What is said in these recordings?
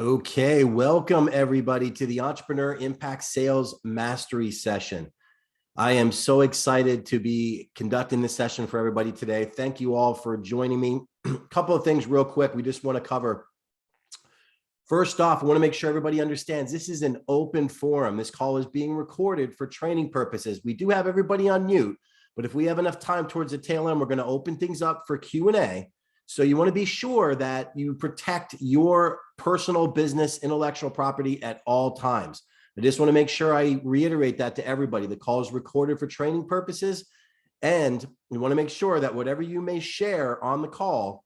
Okay, welcome everybody to the Entrepreneur Impact Sales Mastery Session. I am so excited to be conducting this session for everybody today. Thank you all for joining me. A couple of things real quick we just want to cover. First off, I want to make sure everybody understands this is an open forum. This call is being recorded for training purposes. We do have everybody on mute, but if we have enough time towards the tail end, we're going to open things up for Q&A. So you want to be sure that you protect your personal business intellectual property at all times. I just want to make sure I reiterate that to everybody. The call is recorded for training purposes, and we want to make sure that whatever you may share on the call,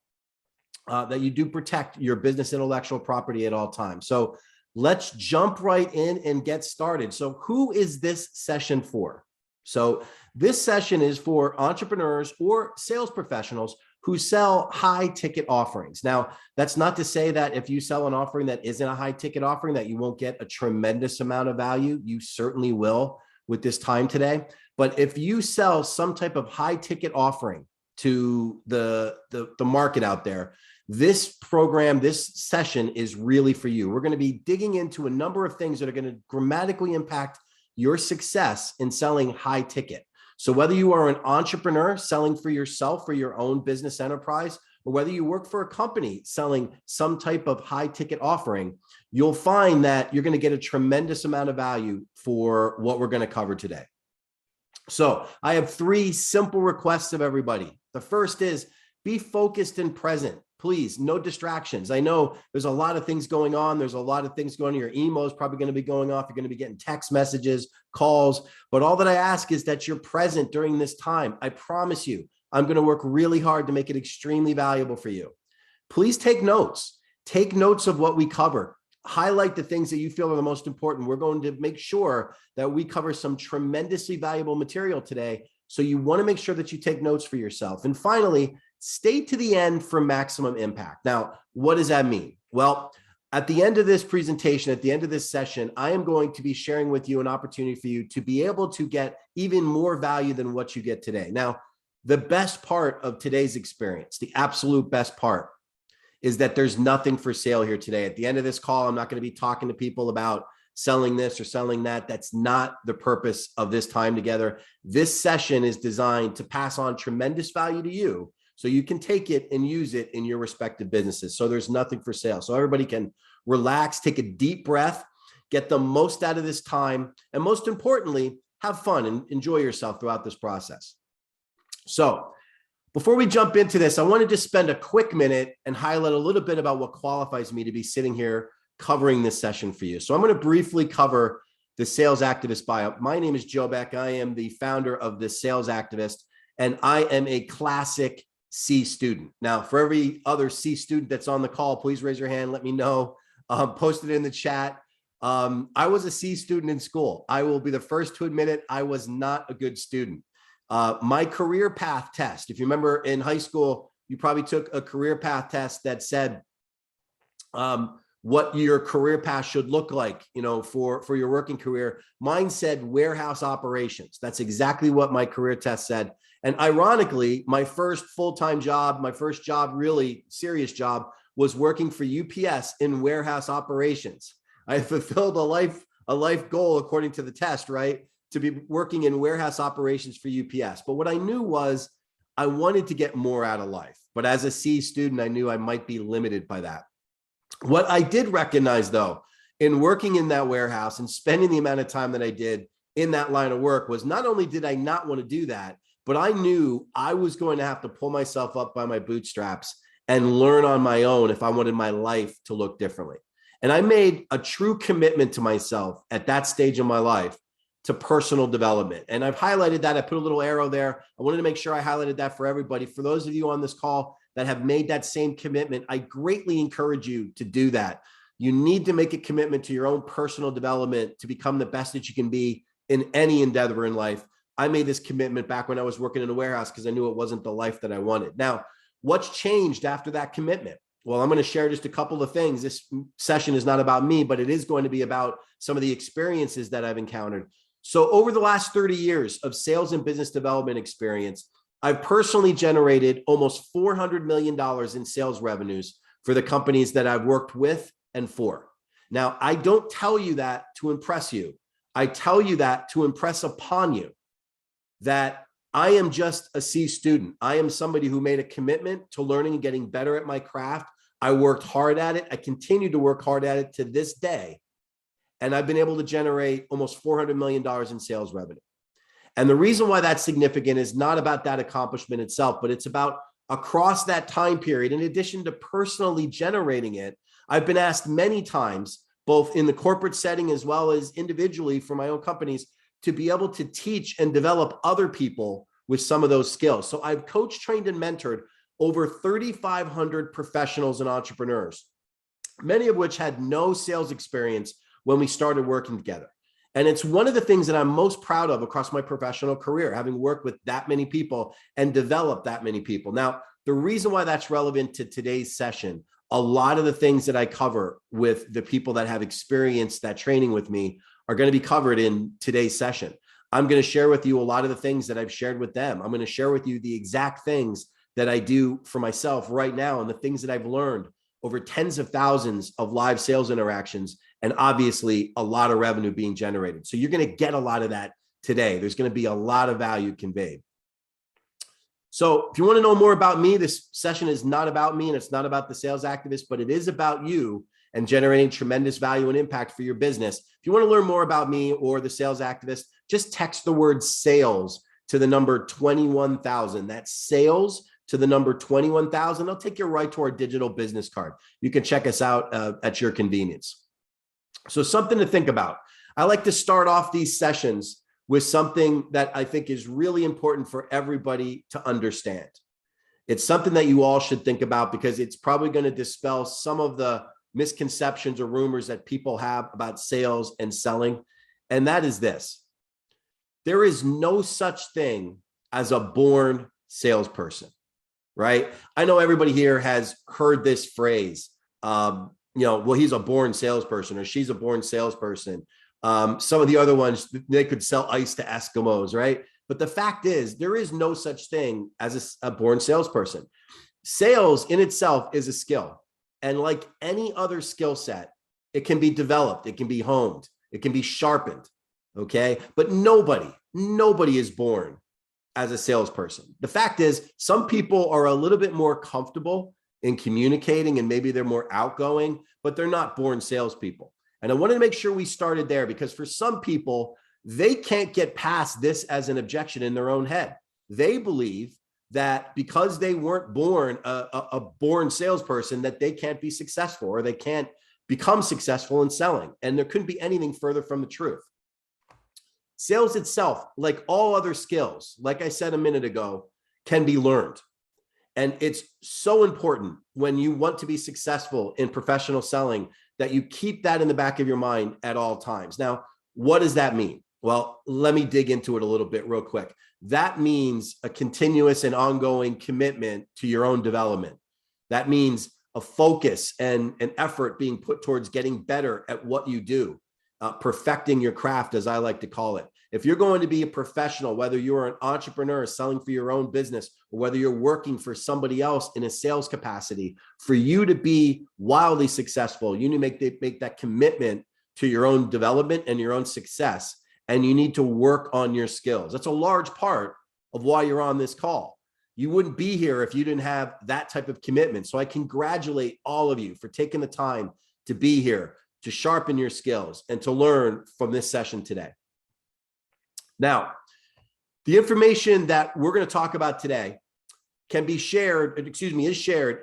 that you do protect your business intellectual property at all times. So let's jump right in and get started. So who is this session for? So this session is for entrepreneurs or sales professionals who sell high ticket offerings. Now, that's not to say that if you sell an offering that isn't a high ticket offering, that you won't get a tremendous amount of value. You certainly will with this time today. But if you sell some type of high ticket offering to the market out there, this program, this session is really for you. We're going to be digging into a number of things that are going to dramatically impact your success in selling high ticket. So whether you are an entrepreneur selling for yourself, for your own business enterprise, or whether you work for a company selling some type of high ticket offering, you'll find that you're going to get a tremendous amount of value for what we're going to cover today. So I have three simple requests of everybody. The first is be focused and present. Please, no distractions. I know there's a lot of things going on. There's a lot of things going on. Your email is probably going to be going off. You're going to be getting text messages, calls. But all that I ask is that you're present during this time. I promise you, I'm going to work really hard to make it extremely valuable for you. Please take notes. Take notes of what we cover. Highlight the things that you feel are the most important. We're going to make sure that we cover some tremendously valuable material today. So you want to make sure that you take notes for yourself. And finally, stay to the end for maximum impact. Now, what does that mean? Well, at the end of this presentation, at the end of this session, I am going to be sharing with you an opportunity for you to be able to get even more value than what you get today. Now, the best part of today's experience, the absolute best part, is that there's nothing for sale here today. At the end of this call, I'm not going to be talking to people about selling this or selling that. That's not the purpose of this time together. This session is designed to pass on tremendous value to you, so you can take it and use it in your respective businesses. So there's nothing for sale. So everybody can relax, take a deep breath, get the most out of this time, and most importantly, have fun and enjoy yourself throughout this process. So before we jump into this, I wanted to spend a quick minute and highlight a little bit about what qualifies me to be sitting here covering this session for you. So I'm going to briefly cover the Sales Activist bio. My name is Joe Beck. I am the founder of the Sales Activist, and I am a classic C student. Now, for every other C student that's on the call, please raise your hand. Let me know. Post it in the chat. I was a C student in school. I will be the first to admit it. I was not a good student. My career path test, if you remember in high school, you probably took a career path test that said what your career path should look like, for your working career. Mine said warehouse operations. That's exactly what my career test said. And ironically, my first full-time job, my first job, really serious job, was working for UPS in warehouse operations. I fulfilled a life goal according to the test, right? To be working in warehouse operations for UPS. But what I knew was I wanted to get more out of life. But as a C student, I knew I might be limited by that. What I did recognize, though, in working in that warehouse and spending the amount of time that I did in that line of work, was not only did I not want to do that, but I knew I was going to have to pull myself up by my bootstraps and learn on my own if I wanted my life to look differently. And I made a true commitment to myself at that stage of my life to personal development. And I've highlighted that. I put a little arrow there. I wanted to make sure I highlighted that for everybody. For those of you on this call that have made that same commitment, I greatly encourage you to do that. You need to make a commitment to your own personal development to become the best that you can be in any endeavor in life. I made this commitment back when I was working in a warehouse because I knew it wasn't the life that I wanted. Now, what's changed after that commitment? Well, I'm going to share just a couple of things. This session is not about me, but it is going to be about some of the experiences that I've encountered. So over the last 30 years of sales and business development experience, I've personally generated almost $400 million in sales revenues for the companies that I've worked with and 4. Now, I don't tell you that to impress you. I tell you that to impress upon you that I am just a C student. I am somebody who made a commitment to learning and getting better at my craft. I worked hard at it. I continue to work hard at it to this day. And I've been able to generate almost $400 million in sales revenue. And the reason why that's significant is not about that accomplishment itself, but it's about across that time period, in addition to personally generating it, I've been asked many times, both in the corporate setting as well as individually for my own companies, to be able to teach and develop other people with some of those skills. So I've coached, trained, and mentored over 3,500 professionals and entrepreneurs, many of which had no sales experience when we started working together. And it's one of the things that I'm most proud of across my professional career, having worked with that many people and developed that many people. Now, the reason why that's relevant to today's session, a lot of the things that I cover with the people that have experienced that training with me are going to be covered in today's session. I'm going to share with you a lot of the things that I've shared with them. I'm going to share with you the exact things that I do for myself right now and the things that I've learned over tens of thousands of live sales interactions, and obviously a lot of revenue being generated. So you're going to get a lot of that today. There's going to be a lot of value conveyed. So if you want to know more about me, this session is not about me and it's not about the sales activist, but it is about you and generating tremendous value and impact for your business. If you want to learn more about me or the sales activist, just text the word sales to the number 21,000. That's sales to the number 21,000. I'll take you right to our digital business card. You can check us out at your convenience. So something to think about. I like to start off these sessions with something that I think is really important for everybody to understand. It's something that you all should think about because it's probably going to dispel some of the misconceptions or rumors that people have about sales and selling. And that is this: there is no such thing as a born salesperson, right? I know everybody here has heard this phrase, well, he's a born salesperson or she's a born salesperson. Some of the other ones, they could sell ice to Eskimos, right? But the fact is, there is no such thing as a born salesperson. Sales in itself is a skill. And like any other skill set, it can be developed, it can be honed, it can be sharpened, okay? But nobody is born as a salesperson. The fact is, some people are a little bit more comfortable in communicating and maybe they're more outgoing, but they're not born salespeople. And I wanted to make sure we started there because for some people, they can't get past this as an objection in their own head. They believe that because they weren't born a born salesperson, that they can't be successful or they can't become successful in selling. And there couldn't be anything further from the truth. Sales itself, like all other skills, like I said a minute ago, can be learned. And it's so important when you want to be successful in professional selling that you keep that in the back of your mind at all times. Now, what does that mean? Well, let me dig into it a little bit real quick. That means a continuous and ongoing commitment to your own development. That means a focus and an effort being put towards getting better at what you do, perfecting your craft, as I like to call it. If you're going to be a professional, whether you're an entrepreneur selling for your own business, or whether you're working for somebody else in a sales capacity, for you to be wildly successful, you need to make that commitment to your own development and your own success. And you need to work on your skills. That's a large part of why you're on this call. You wouldn't be here if you didn't have that type of commitment. So I congratulate all of you for taking the time to be here, to sharpen your skills and to learn from this session today. Now, the information that we're going to talk about today is shared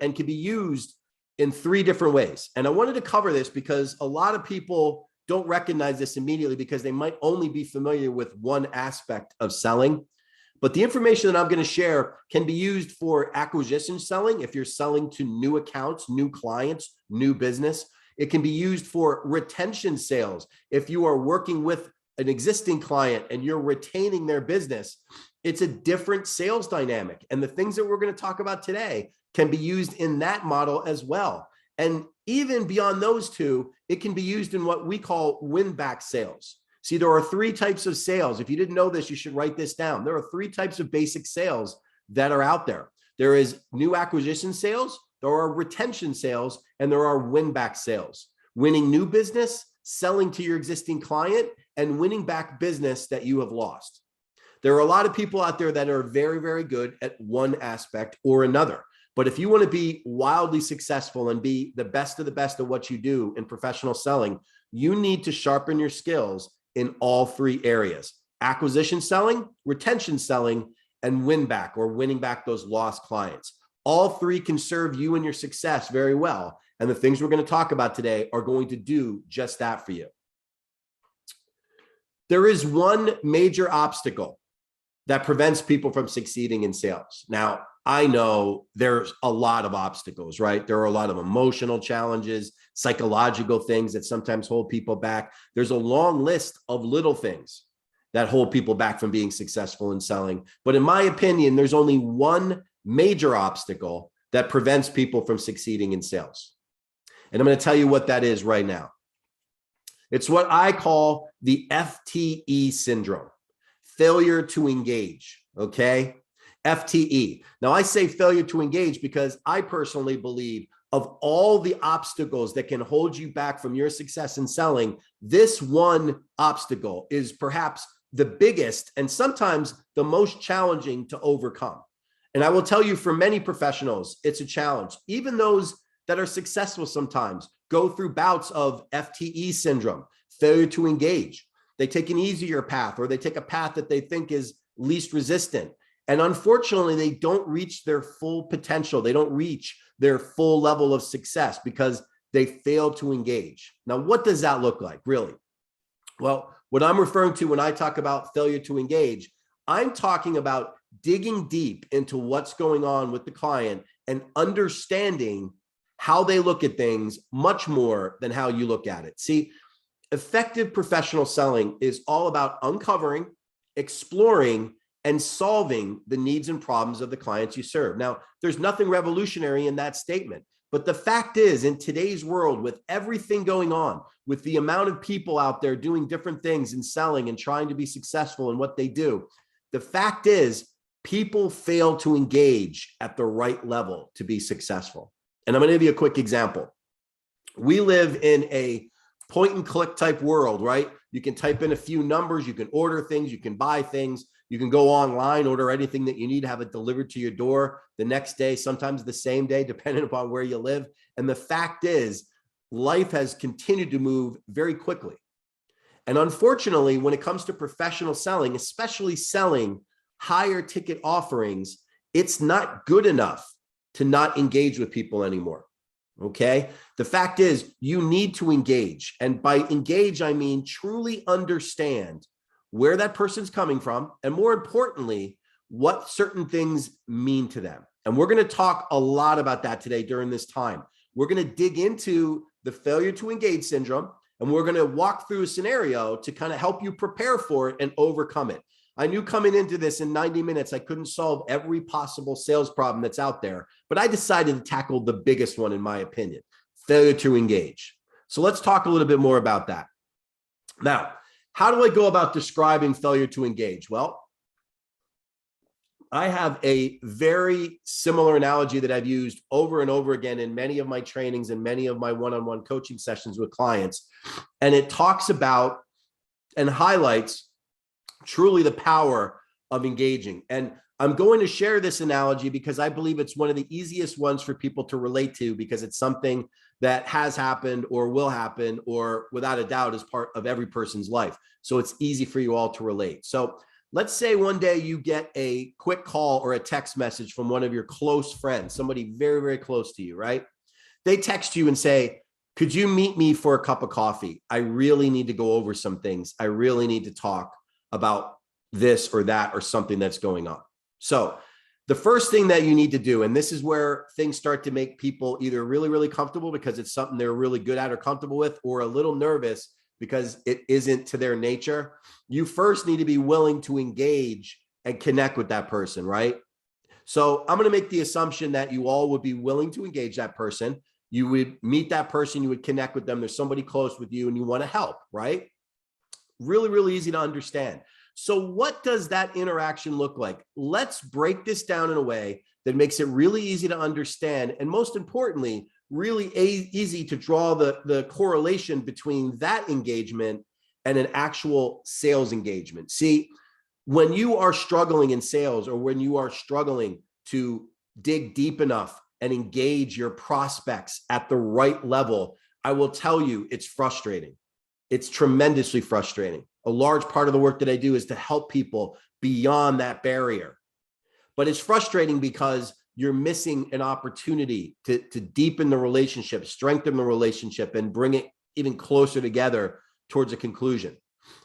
and can be used in 3 different ways. And I wanted to cover this because a lot of people don't recognize this immediately because they might only be familiar with one aspect of selling. But the information that I'm going to share can be used for acquisition selling. If you're selling to new accounts, new clients, new business, it can be used for retention sales. If you are working with an existing client and you're retaining their business, it's a different sales dynamic. And the things that we're going to talk about today can be used in that model as well. And even beyond those two, it can be used in what we call win-back sales. See, there are 3 types of sales. If you didn't know this, you should write this down. There are 3 types of basic sales that are out there. There is new acquisition sales, there are retention sales, and there are win-back sales. winning new business, selling to your existing client, and winning back business that you have lost. There are a lot of people out there that are very, very good at one aspect or another. But if you want to be wildly successful and be the best of the best at what you do in professional selling, you need to sharpen your skills in all three areas: acquisition selling, retention selling, and win back, or winning back those lost clients. All three can serve you and your success very well. And the things we're going to talk about today are going to do just that for you. There is one major obstacle that prevents people from succeeding in sales. Now, I know there's a lot of obstacles, right? There are a lot of emotional challenges, psychological things that sometimes hold people back. There's a long list of little things that hold people back from being successful in selling. But in my opinion, there's only one major obstacle that prevents people from succeeding in sales. And I'm going to tell you what that is right now. It's what I call the FTE syndrome, failure to engage, okay? FTE. Now, I say failure to engage because I personally believe of all the obstacles that can hold you back from your success in selling, this one obstacle is perhaps the biggest and sometimes the most challenging to overcome. And I will tell you, for many professionals, it's a challenge. Even those that are successful sometimes go through bouts of FTE syndrome, failure to engage. They take an easier path, or they take a path that they think is least resistant. And unfortunately, they don't reach their full potential. They don't reach their full level of success because they fail to engage. Now, what does that look like, really? Well, what I'm referring to when I talk about failure to engage, I'm talking about digging deep into what's going on with the client and understanding how they look at things much more than how you look at it. See, effective professional selling is all about uncovering, exploring, and solving the needs and problems of the clients you serve. Now, there's nothing revolutionary in that statement, but the fact is, in today's world, with everything going on, with the amount of people out there doing different things and selling and trying to be successful in what they do, the fact is, people fail to engage at the right level to be successful. And I'm going to give you a quick example. We live in a point and click type world, right? You can type in a few numbers, you can order things, you can buy things, you can go online, order anything that you need, have it delivered to your door the next day, sometimes the same day, depending upon where you live. And the fact is, life has continued to move very quickly. And unfortunately, when it comes to professional selling, especially selling higher ticket offerings, it's not good enough to not engage with people anymore. Okay. The fact is, you need to engage. And by engage, I mean truly understand where that person's coming from, and more importantly, what certain things mean to them. And we're going to talk a lot about that today during this time. We're going to dig into the failure to engage syndrome, and we're going to walk through a scenario to kind of help you prepare for it and overcome it. I knew coming into this in 90 minutes, I couldn't solve every possible sales problem that's out there, but I decided to tackle the biggest one, in my opinion, failure to engage. So let's talk a little bit more about that. Now, how do I go about describing failure to engage? Well, I have a very similar analogy that I've used over and over again in many of my trainings and many of my one-on-one coaching sessions with clients. And it talks about and highlights truly the power of engaging. And I'm going to share this analogy because I believe it's one of the easiest ones for people to relate to, because it's something that has happened or will happen or without a doubt is part of every person's life. So it's easy for you all to relate. So let's say one day you get a quick call or a text message from one of your close friends, somebody very, very close to you, right? They text you and say, could you meet me for a cup of coffee? I really need to go over some things. I really need to talk about this or that or something that's going on. So the first thing that you need to do, and this is where things start to make people either really, really comfortable because it's something they're really good at or comfortable with, or a little nervous because it isn't to their nature. You first need to be willing to engage and connect with that person, right? So I'm going to make the assumption that you all would be willing to engage that person. You would meet that person, you would connect with them. There's somebody close with you and you want to help, right? Really, really easy to understand. So what does that interaction look like? Let's break this down in a way that makes it really easy to understand, and most importantly, really easy to draw the correlation between that engagement and an actual sales engagement. See, when you are struggling in sales, or when you are struggling to dig deep enough and engage your prospects at the right level, I will tell you, it's frustrating. It's tremendously frustrating. A large part of the work that I do is to help people beyond that barrier. But it's frustrating because you're missing an opportunity to deepen the relationship, strengthen the relationship, and bring it even closer together towards a conclusion.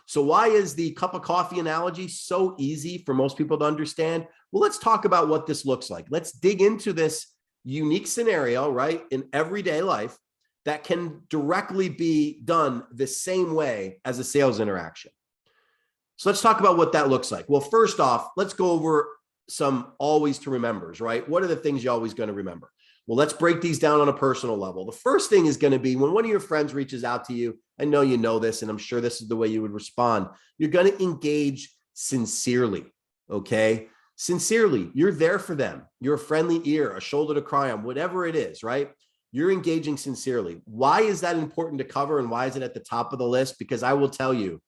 So why is the cup of coffee analogy so easy for most people to understand? Well, let's talk about what this looks like. Let's dig into this unique scenario, right, in everyday life that can directly be done the same way as a sales interaction. So let's talk about what that looks like. Well, first off, let's go over some always to remembers, right? What are the things you're always going to remember? Well, let's break these down on a personal level. The first thing is going to be when one of your friends reaches out to you. I know you know this, and I'm sure this is the way you would respond. You're going to engage sincerely, okay? Sincerely, you're there for them. You're a friendly ear, a shoulder to cry on, whatever it is, right? You're engaging sincerely. Why is that important to cover, and why is it at the top of the list? Because I will tell you,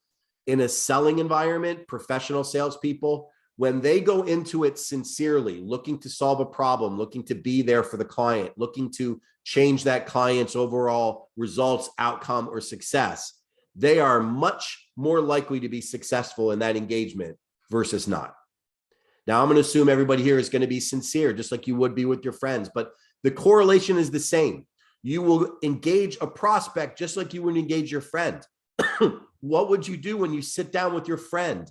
in a selling environment, professional salespeople, when they go into it sincerely, looking to solve a problem, looking to be there for the client, looking to change that client's overall results, outcome, or success, they are much more likely to be successful in that engagement versus not. Now, I'm going to assume everybody here is going to be sincere, just like you would be with your friends, but the correlation is the same. You will engage a prospect just like you would engage your friend. What would you do when you sit down with your friend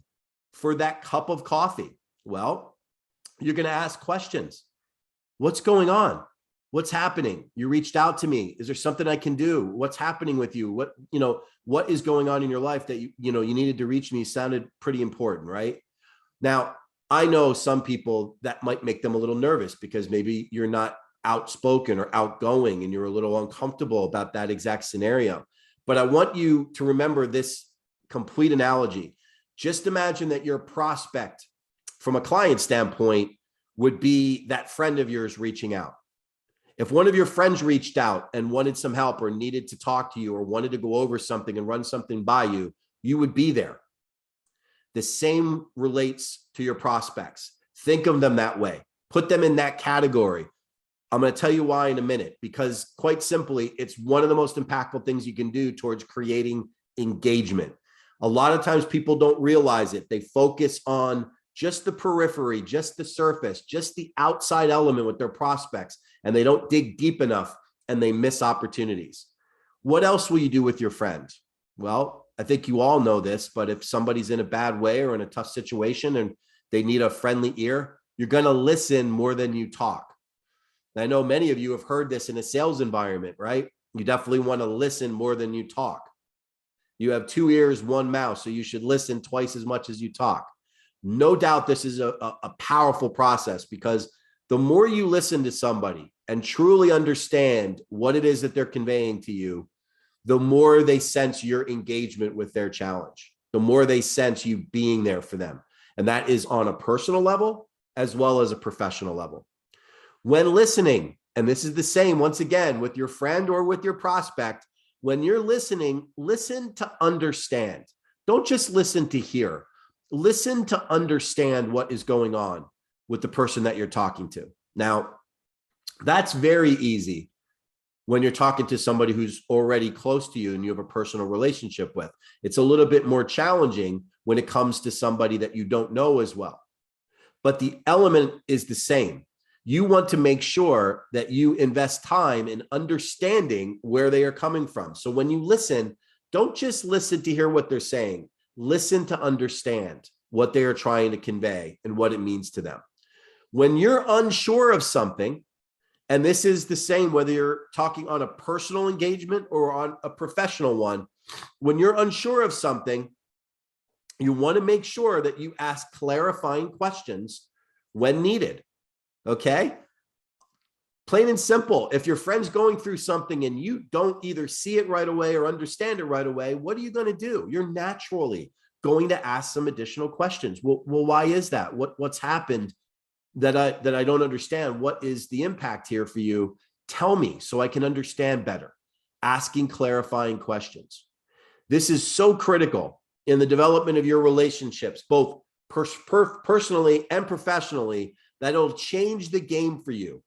for that cup of coffee? Well, you're going to ask questions. What's going on? What's happening? You reached out to me. Is there something I can do? What's happening with you? What is going on in your life that you needed to reach me? Sounded pretty important, right? Now, I know some people that might make them a little nervous because maybe you're not outspoken or outgoing and you're a little uncomfortable about that exact scenario. But I want you to remember this complete analogy. Just imagine that your prospect, from a client standpoint, would be that friend of yours reaching out. If one of your friends reached out and wanted some help or needed to talk to you or wanted to go over something and run something by you, you would be there. The same relates to your prospects. Think of them that way. Put them in that category. I'm going to tell you why in a minute, because quite simply, it's one of the most impactful things you can do towards creating engagement. A lot of times people don't realize it. They focus on just the periphery, just the surface, just the outside element with their prospects, and they don't dig deep enough and they miss opportunities. What else will you do with your friends? Well, I think you all know this, but if somebody's in a bad way or in a tough situation and they need a friendly ear, you're going to listen more than you talk. And I know many of you have heard this in a sales environment, right? You definitely want to listen more than you talk. You have 2 ears, 1 mouth, so you should listen twice as much as you talk. No doubt this is a powerful process, because the more you listen to somebody and truly understand what it is that they're conveying to you, the more they sense your engagement with their challenge, the more they sense you being there for them. And that is on a personal level as well as a professional level. When listening, and this is the same once again with your friend or with your prospect, when you're listening, listen to understand. Don't just listen to hear. Listen to understand what is going on with the person that you're talking to. Now, that's very easy when you're talking to somebody who's already close to you and you have a personal relationship with. It's a little bit more challenging when it comes to somebody that you don't know as well. But the element is the same. You want to make sure that you invest time in understanding where they are coming from. So when you listen, don't just listen to hear what they're saying. Listen to understand what they are trying to convey and what it means to them. When you're unsure of something, and this is the same whether you're talking on a personal engagement or on a professional one, when you're unsure of something, you want to make sure that you ask clarifying questions when needed. Okay? Plain and simple. If your friend's going through something and you don't either see it right away or understand it right away, what are you going to do? You're naturally going to ask some additional questions. Well, why is that? What's happened that I don't understand? What is the impact here for you? Tell me so I can understand better. Asking clarifying questions. This is so critical in the development of your relationships, both personally and professionally, that it'll change the game for you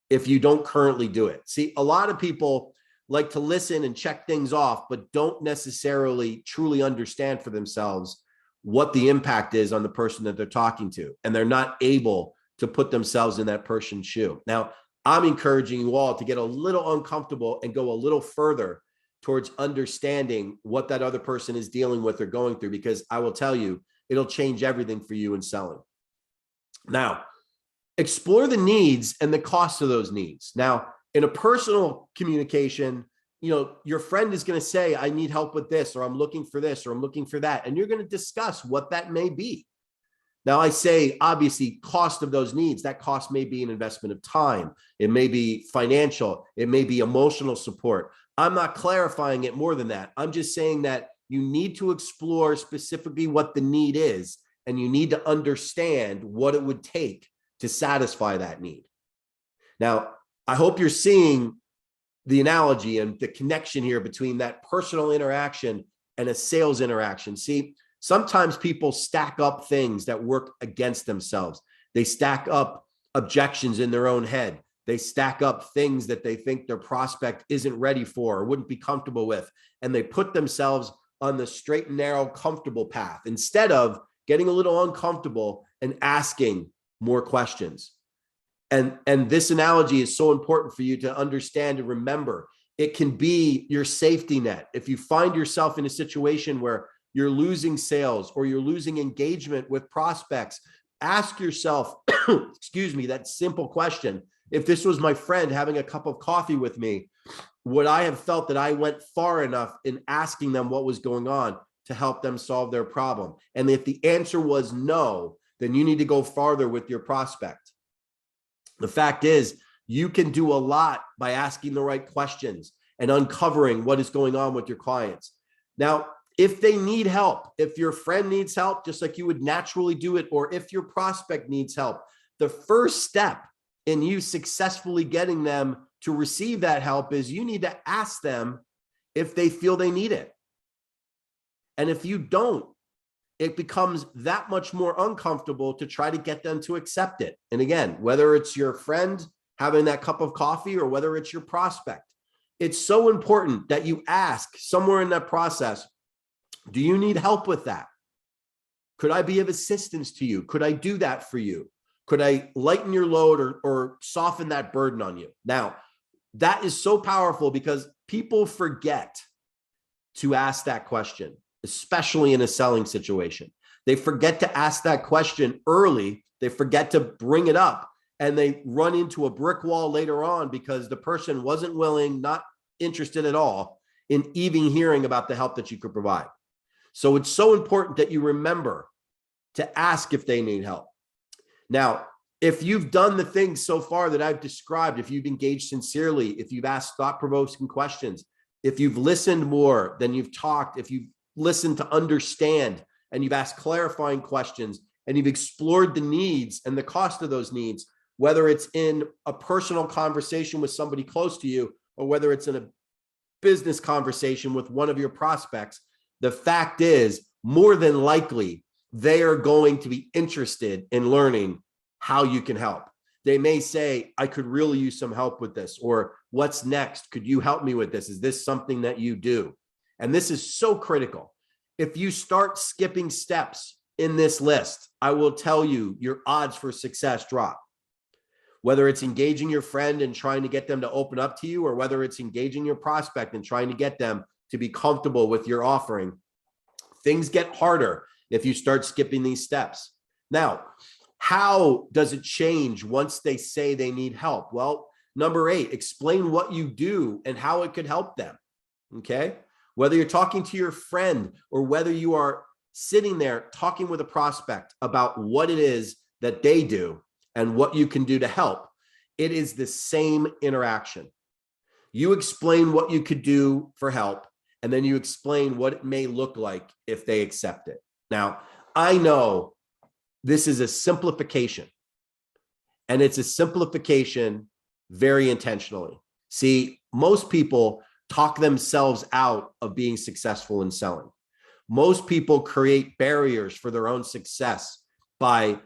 if you don't currently do it. See, a lot of people like to listen and check things off, but don't necessarily truly understand for themselves what the impact is on the person that they're talking to. And they're not able to put themselves in that person's shoe. Now, I'm encouraging you all to get a little uncomfortable and go a little further towards understanding what that other person is dealing with or going through, because I will tell you, it'll change everything for you in selling. Now, explore the needs and the cost of those needs. Now, in a personal communication, your friend is going to say, I need help with this, or I'm looking for this, or I'm looking for that. And you're going to discuss what that may be. Now, I say, obviously, cost of those needs, that cost may be an investment of time. It may be financial. It may be emotional support. I'm not clarifying it more than that. I'm just saying that you need to explore specifically what the need is, and you need to understand what it would take to satisfy that need. Now, I hope you're seeing the analogy and the connection here between that personal interaction and a sales interaction. See, sometimes people stack up things that work against themselves. They stack up objections in their own head. They stack up things that they think their prospect isn't ready for or wouldn't be comfortable with. And they put themselves on the straight and narrow, comfortable path instead of getting a little uncomfortable and asking more questions. And this analogy is so important for you to understand and remember. It can be your safety net. If you find yourself in a situation where you're losing sales or you're losing engagement with prospects, ask yourself, excuse me, that simple question. If this was my friend having a cup of coffee with me, would I have felt that I went far enough in asking them what was going on to help them solve their problem? And if the answer was no, then you need to go farther with your prospect. The fact is, you can do a lot by asking the right questions and uncovering what is going on with your clients. Now, if they need help, if your friend needs help, just like you would naturally do it, or if your prospect needs help, the first step in you successfully getting them to receive that help is you need to ask them if they feel they need it. And if you don't, it becomes that much more uncomfortable to try to get them to accept it. And again, whether it's your friend having that cup of coffee or whether it's your prospect, it's so important that you ask somewhere in that process, do you need help with that? Could I be of assistance to you? Could I do that for you? Could I lighten your load or soften that burden on you? Now, that is so powerful because people forget to ask that question, especially in a selling situation. They forget to ask that question early. They forget to bring it up, and they run into a brick wall later on because the person wasn't willing, not interested at all in even hearing about the help that you could provide. So it's so important that you remember to ask if they need help. Now, if you've done the things so far that I've described, if you've engaged sincerely, if you've asked thought-provoking questions, if you've listened more than you've talked, if you've listened to understand and you've asked clarifying questions and you've explored the needs and the cost of those needs, whether it's in a personal conversation with somebody close to you or whether it's in a business conversation with one of your prospects, the fact is, more than likely, they are going to be interested in learning how you can help. They may say, I could really use some help with this, or what's next? Could you help me with this? Is this something that you do? And this is so critical. If you start skipping steps in this list, I will tell you, your odds for success drop. Whether it's engaging your friend and trying to get them to open up to you, or whether it's engaging your prospect and trying to get them to be comfortable with your offering, things get harder if you start skipping these steps. Now, how does it change once they say they need help? Well, number 8, explain what you do and how it could help them. Okay. Whether you're talking to your friend or whether you are sitting there talking with a prospect about what it is that they do and what you can do to help, it is the same interaction. You explain what you could do for help, and then you explain what it may look like if they accept it. Now, I know this is a simplification, and it's a simplification very intentionally. See, most people talk themselves out of being successful in selling. Most people create barriers for their own success by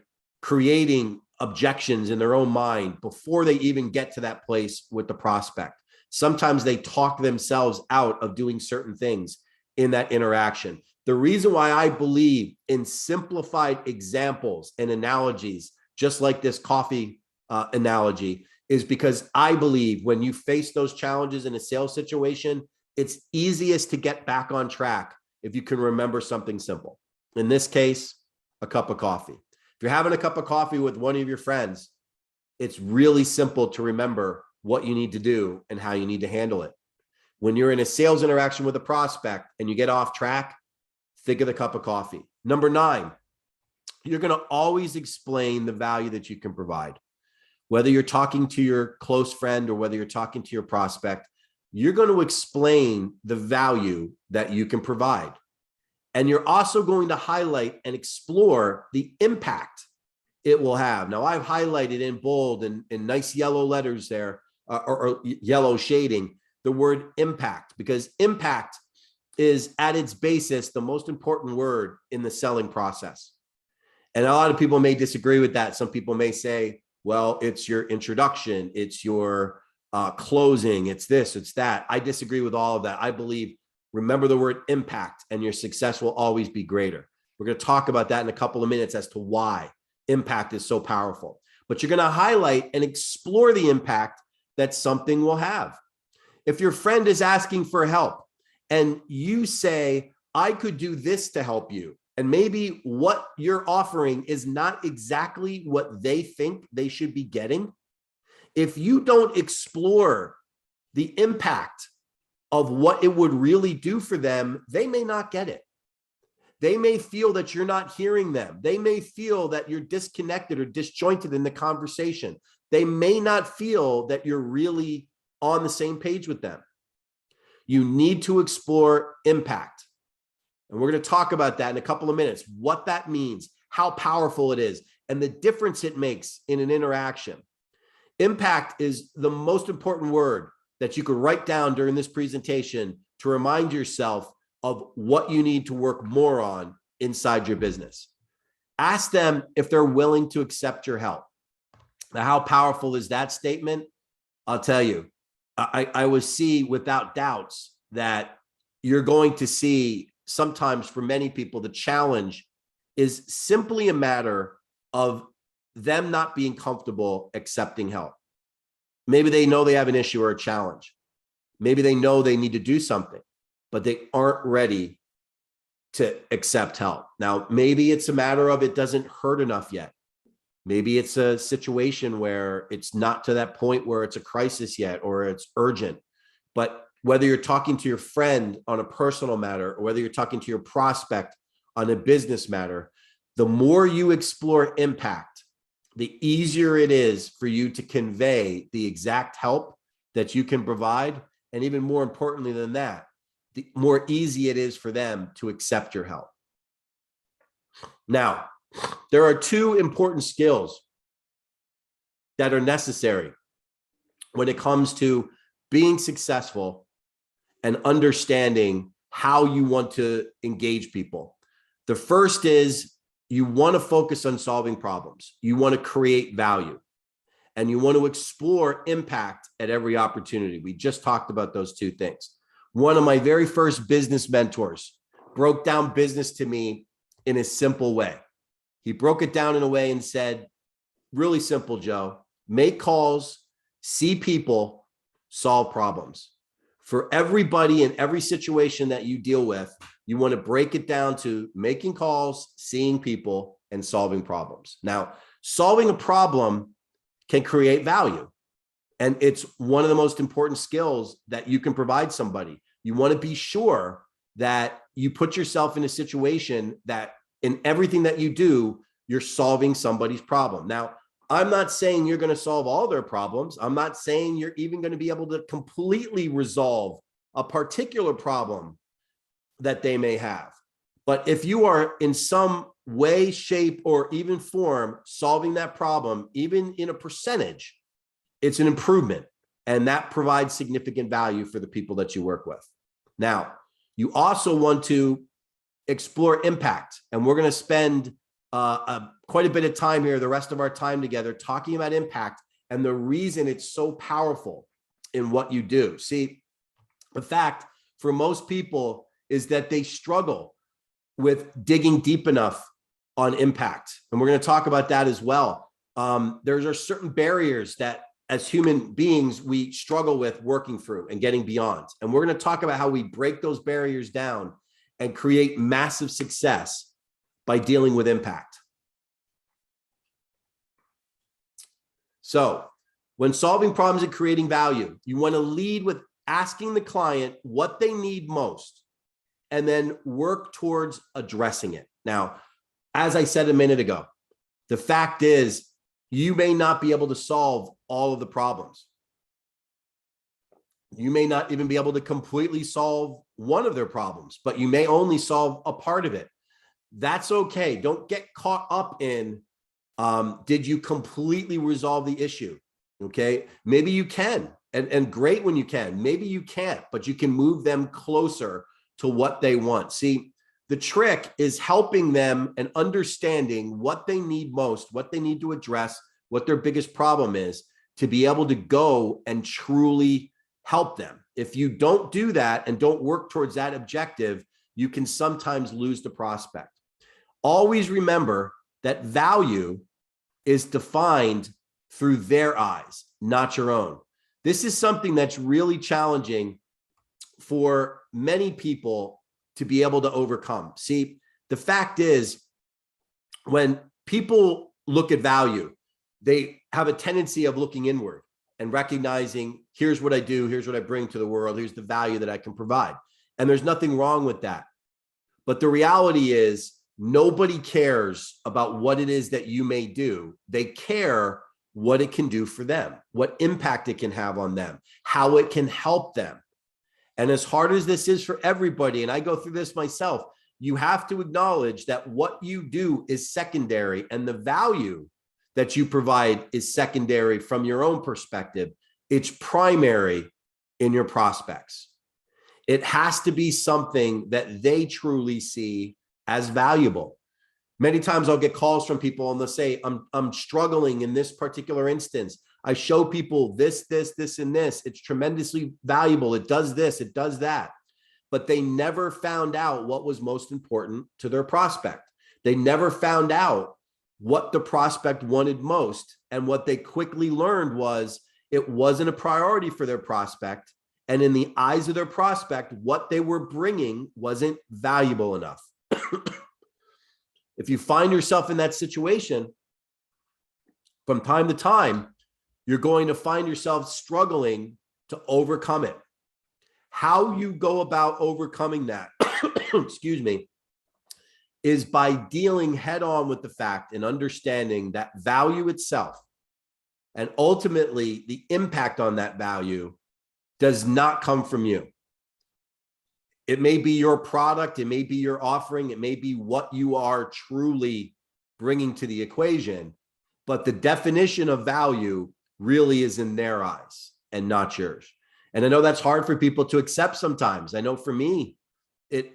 creating objections in their own mind before they even get to that place with the prospect. Sometimes they talk themselves out of doing certain things in that interaction. The reason why I believe in simplified examples and analogies, just like this coffee analogy, is because I believe when you face those challenges in a sales situation, it's easiest to get back on track if you can remember something simple. In this case, a cup of coffee. If you're having a cup of coffee with one of your friends, it's really simple to remember what you need to do and how you need to handle it. When you're in a sales interaction with a prospect and you get off track, think of the cup of coffee. Number 9, you're going to always explain the value that you can provide. Whether you're talking to your close friend or whether you're talking to your prospect, you're going to explain the value that you can provide. And you're also going to highlight and explore the impact it will have. Now, I've highlighted in bold and in nice yellow letters there, or yellow shading, the word impact, because impact is at its basis the most important word in the selling process. And a lot of people may disagree with that. Some people may say, well, it's your introduction, it's your closing, it's this, it's that. I disagree with all of that. I believe, remember the word impact and your success will always be greater. We're going to talk about that in a couple of minutes as to why impact is so powerful. But you're going to highlight and explore the impact that something will have. If your friend is asking for help and you say, I could do this to help you, and maybe what you're offering is not exactly what they think they should be getting, if you don't explore the impact of what it would really do for them, they may not get it. They may feel that you're not hearing them. They may feel that you're disconnected or disjointed in the conversation. They may not feel that you're really on the same page with them. You need to explore impact. And we're going to talk about that in a couple of minutes, what that means, how powerful it is, and the difference it makes in an interaction. Impact is the most important word that you could write down during this presentation to remind yourself of what you need to work more on inside your business. Ask them if they're willing to accept your help. Now, how powerful is that statement? I'll tell you, I would see without doubts that you're going to see sometimes for many people, the challenge is simply a matter of them not being comfortable accepting help. Maybe they know they have an issue or a challenge. Maybe they know they need to do something, but they aren't ready to accept help. Now, maybe it's a matter of it doesn't hurt enough yet. Maybe it's a situation where it's not to that point where it's a crisis yet or it's urgent. But whether you're talking to your friend on a personal matter or whether you're talking to your prospect on a business matter, the more you explore impact, the easier it is for you to convey the exact help that you can provide. And even more importantly than that, the more easy it is for them to accept your help. Now, there are 2 important skills that are necessary when it comes to being successful and understanding how you want to engage people. The first is you want to focus on solving problems. You want to create value and you want to explore impact at every opportunity. We just talked about those 2 things. One of my very first business mentors broke down business to me in a simple way. He broke it down in a way and said, really simple, Joe, make calls, see people, solve problems. For everybody in every situation that you deal with, you want to break it down to making calls, seeing people, and solving problems. Now, solving a problem can create value. And it's one of the most important skills that you can provide somebody. You want to be sure that you put yourself in a situation that in everything that you do, you're solving somebody's problem. Now, I'm not saying you're going to solve all their problems. I'm not saying you're even going to be able to completely resolve a particular problem that they may have. But if you are in some way, shape, or even form solving that problem, even in a percentage, it's an improvement. And that provides significant value for the people that you work with. Now, you also want to explore impact. And we're going to spend quite a bit of time here, the rest of our time together, talking about impact and the reason it's so powerful in what you do. See, the fact for most people is that they struggle with digging deep enough on impact. And we're going to talk about that as well. There are certain barriers that as human beings, we struggle with working through and getting beyond. And we're going to talk about how we break those barriers down and create massive success by dealing with impact. So when solving problems and creating value, you want to lead with asking the client what they need most and then work towards addressing it. Now, as I said a minute ago, the fact is you may not be able to solve all of the problems. You may not even be able to completely solve one of their problems, but you may only solve a part of it. That's okay. Don't get caught up in, did you completely resolve the issue? Okay. Maybe you can, and great when you can. Maybe you can't, but you can move them closer to what they want. See, the trick is helping them and understanding what they need most, what they need to address, what their biggest problem is, to be able to go and truly help them. If you don't do that and don't work towards that objective, you can sometimes lose the prospect. Always remember that value is defined through their eyes, not your own. This is something that's really challenging for many people to be able to overcome. See, the fact is, when people look at value, they have a tendency of looking inward and recognizing, here's what I do, here's what I bring to the world, here's the value that I can provide. And there's nothing wrong with that. But the reality is, nobody cares about what it is that you may do. They care what it can do for them, what impact it can have on them, how it can help them. And as hard as this is for everybody, and I go through this myself, you have to acknowledge that what you do is secondary and the value that you provide is secondary from your own perspective. It's primary in your prospects. It has to be something that they truly see as valuable. Many times I'll get calls from people and they'll say, I'm struggling in this particular instance. I show people this, and this. It's tremendously valuable. It does this, it does that. But they never found out what was most important to their prospect. They never found out what the prospect wanted most. And what they quickly learned was it wasn't a priority for their prospect. And in the eyes of their prospect, what they were bringing wasn't valuable enough. If you find yourself in that situation, from time to time, you're going to find yourself struggling to overcome it. How you go about overcoming that, excuse me, is by dealing head on with the fact and understanding that value itself and ultimately the impact on that value does not come from you. It may be your product, it may be your offering, it may be what you are truly bringing to the equation, but the definition of value really is in their eyes and not yours. And I know that's hard for people to accept sometimes. I know for me, it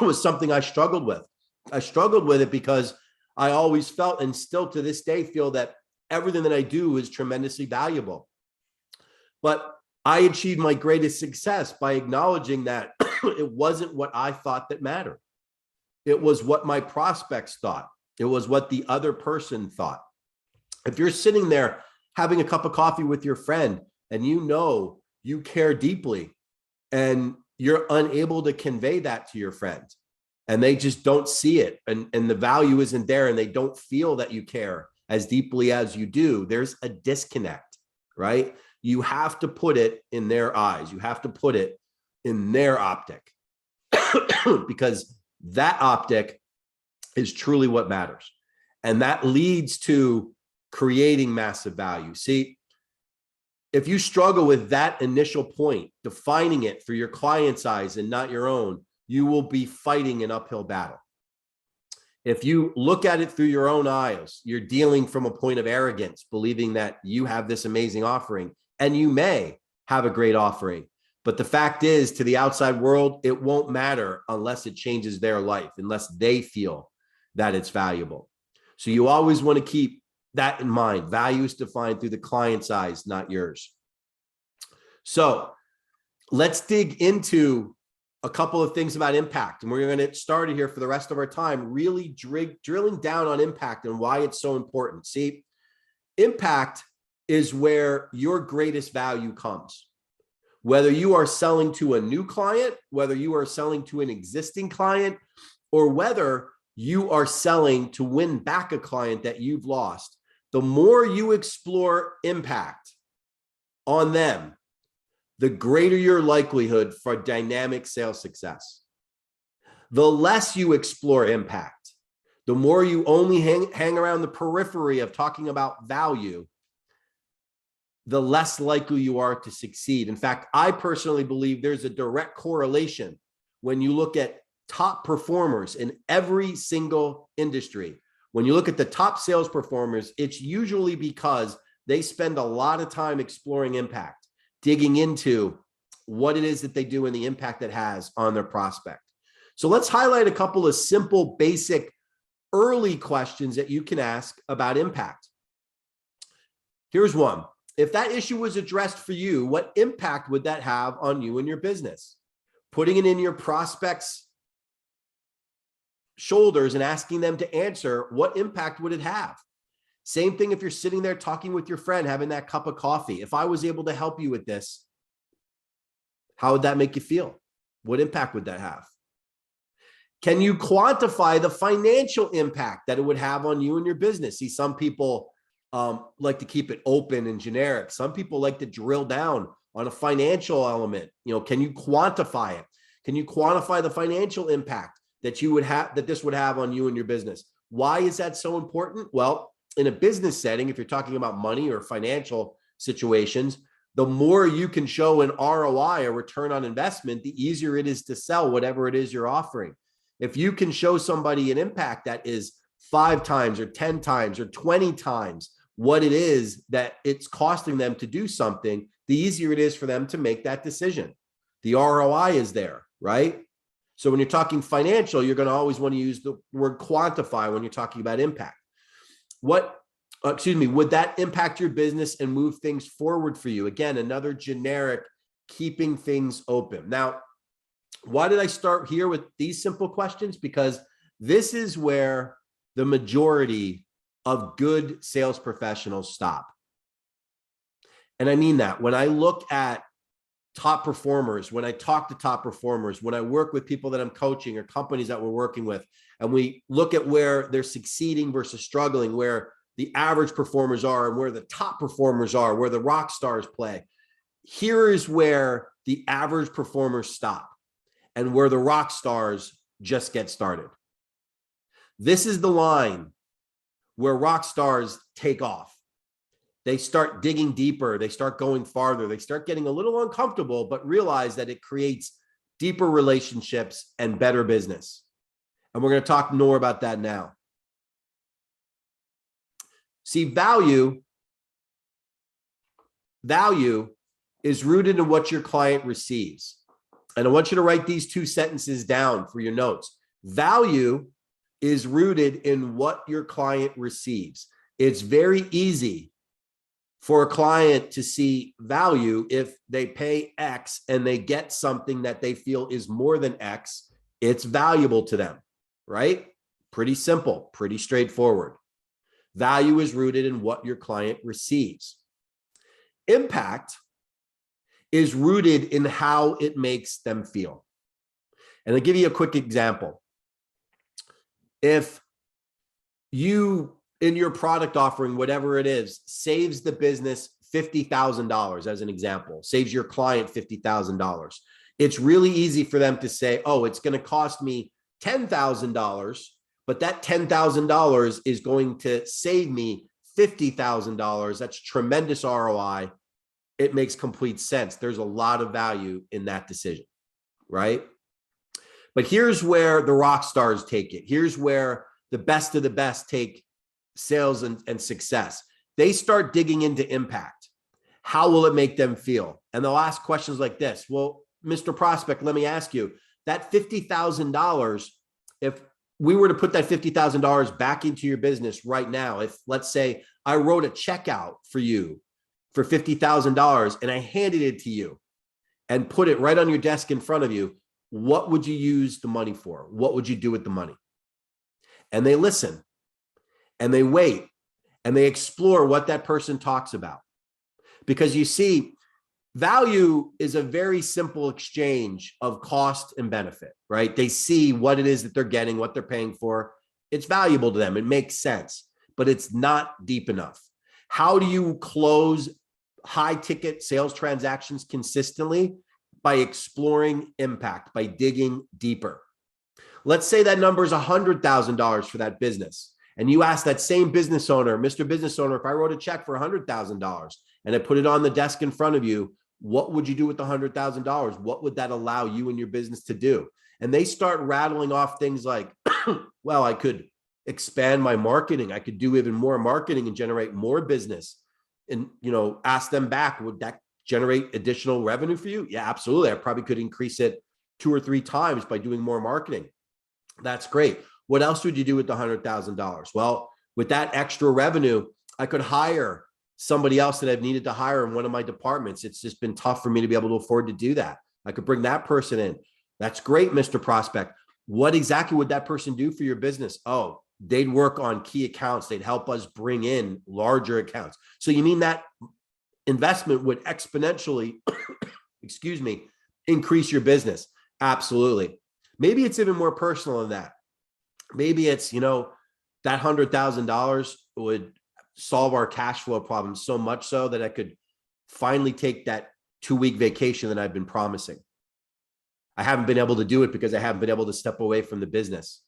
was something I struggled with. I struggled with it because I always felt, and still to this day feel, that everything that I do is tremendously valuable. But I achieved my greatest success by acknowledging that it wasn't what I thought that mattered. It was what my prospects thought. It was what the other person thought. If you're sitting there having a cup of coffee with your friend and you know you care deeply and you're unable to convey that to your friend and they just don't see it and the value isn't there and they don't feel that you care as deeply as you do, there's a disconnect, right? You have to put it in their eyes. You have to put it in their optic because that optic is truly what matters. And that leads to creating massive value. See, if you struggle with that initial point, defining it through your client's eyes and not your own, you will be fighting an uphill battle. If you look at it through your own eyes, you're dealing from a point of arrogance, believing that you have this amazing offering and you may have a great offering. But the fact is, to the outside world, it won't matter unless it changes their life, unless they feel that it's valuable. So you always want to keep that in mind. Value is defined through the client's eyes, not yours. So let's dig into a couple of things about impact. And we're going to get started here for the rest of our time, really drilling down on impact and why it's so important. See, impact is where your greatest value comes. Whether you are selling to a new client, whether you are selling to an existing client, or whether you are selling to win back a client that you've lost, the more you explore impact on them, the greater your likelihood for dynamic sales success. The less you explore impact, the more you only hang around the periphery of talking about value, the less likely you are to succeed. In fact, I personally believe there's a direct correlation when you look at top performers in every single industry. When you look at the top sales performers, it's usually because they spend a lot of time exploring impact, digging into what it is that they do and the impact it has on their prospect. So let's highlight a couple of simple, basic, early questions that you can ask about impact. Here's one. If that issue was addressed for you, what impact would that have on you and your business? Putting it in your prospects' shoulders and asking them to answer, what impact would it have? Same thing if you're sitting there talking with your friend, having that cup of coffee. If I was able to help you with this, how would that make you feel? What impact would that have? Can you quantify the financial impact that it would have on you and your business? See, some people like to keep it open and generic. Some people like to drill down on a financial element. Can you quantify it? Can you quantify the financial impact that you would have, that this would have on you and your business? Why is that so important? Well, in a business setting, if you're talking about money or financial situations, the more you can show an ROI, a return on investment, the easier it is to sell whatever it is you're offering. If you can show somebody an impact that is 5 times or 10 times or 20 times what it is that it's costing them to do something, the easier it is for them to make that decision. The ROI is there, right? So when you're talking financial, you're going to always want to use the word quantify when you're talking about impact. Would that impact your business and move things forward for you? Again, another generic, keeping things open. Now, why did I start here with these simple questions? Because this is where the majority of good sales professionals stop. And I mean that when I look at top performers, when I talk to top performers, when I work with people that I'm coaching or companies that we're working with, and we look at where they're succeeding versus struggling, where the average performers are and where the top performers are, where the rock stars play, here is where the average performers stop and where the rock stars just get started. This is the line where rock stars take off. They start digging deeper. They start going farther. They start getting a little uncomfortable, but realize that it creates deeper relationships and better business. And we're going to talk more about that now. See, value is rooted in what your client receives. And I want you to write these 2 sentences down for your notes. Value is rooted in what your client receives. It's very easy for a client to see value if they pay X and they get something that they feel is more than X. It's valuable to them, right? Pretty simple, pretty straightforward. Value is rooted in what your client receives. Impact is rooted in how it makes them feel. And I'll give you a quick example. If you, in your product offering, whatever it is, saves the business $50,000 as an example, saves your client $50,000, it's really easy for them to say, oh, it's going to cost me $10,000, but that $10,000 is going to save me $50,000. That's tremendous ROI. It makes complete sense. There's a lot of value in that decision, right? But here's where the rock stars take it. Here's where the best of the best take sales and success. They start digging into impact. How will it make them feel? And they'll ask questions like this. Well, Mr. Prospect, let me ask you, that $50,000, if we were to put that $50,000 back into your business right now, if let's say I wrote a check out for you for $50,000 and I handed it to you and put it right on your desk in front of you, what would you use the money for? What would you do with the money? And they listen and they wait and they explore what that person talks about. Because you see, value is a very simple exchange of cost and benefit, right? They see what it is that they're getting, what they're paying for. It's valuable to them. It makes sense, but it's not deep enough. How do you close high ticket sales transactions consistently? By exploring impact, by digging deeper. Let's say that number is $100,000 for that business. And you ask that same business owner, Mr. Business Owner, if I wrote a check for $100,000 and I put it on the desk in front of you, what would you do with the $100,000? What would that allow you and your business to do? And they start rattling off things like, well, I could expand my marketing. I could do even more marketing and generate more business. And, ask them back, would that generate additional revenue for you? Yeah, absolutely. I probably could increase it 2 or 3 times by doing more marketing. That's great. What else would you do with the $100,000? Well, with that extra revenue, I could hire somebody else that I've needed to hire in one of my departments. It's just been tough for me to be able to afford to do that. I could bring that person in. That's great, Mr. Prospect. What exactly would that person do for your business? Oh, they'd work on key accounts. They'd help us bring in larger accounts. So you mean that investment would exponentially, increase your business? Absolutely. Maybe it's even more personal than that. Maybe it's, that $100,000 would solve our cash flow problem so much so that I could finally take that 2-week vacation that I've been promising. I haven't been able to do it because I haven't been able to step away from the business.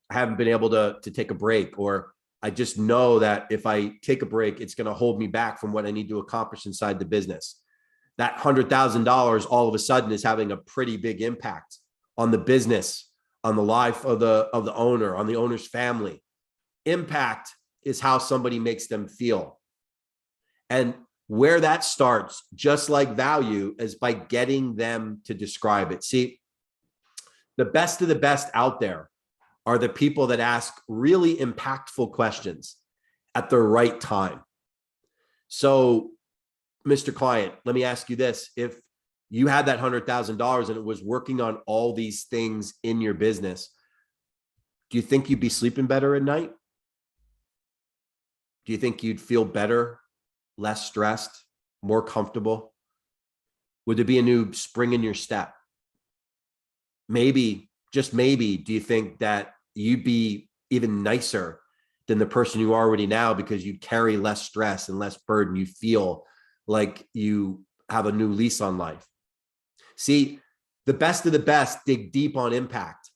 I haven't been able to take a break, or I just know that if I take a break, it's going to hold me back from what I need to accomplish inside the business. That $100,000 all of a sudden is having a pretty big impact on the business, on the life of the owner, on the owner's family. Impact is how somebody makes them feel. And where that starts, just like value, is by getting them to describe it. See, the best of the best out there are the people that ask really impactful questions at the right time. So, Mr. Client, let me ask you this. If you had that $100,000 and it was working on all these things in your business, do you think you'd be sleeping better at night? Do you think you'd feel better, less stressed, more comfortable? Would there be a new spring in your step? Maybe, just maybe, do you think that you'd be even nicer than the person you are already now because you carry less stress and less burden? You feel like you have a new lease on life. See, the best of the best dig deep on impact.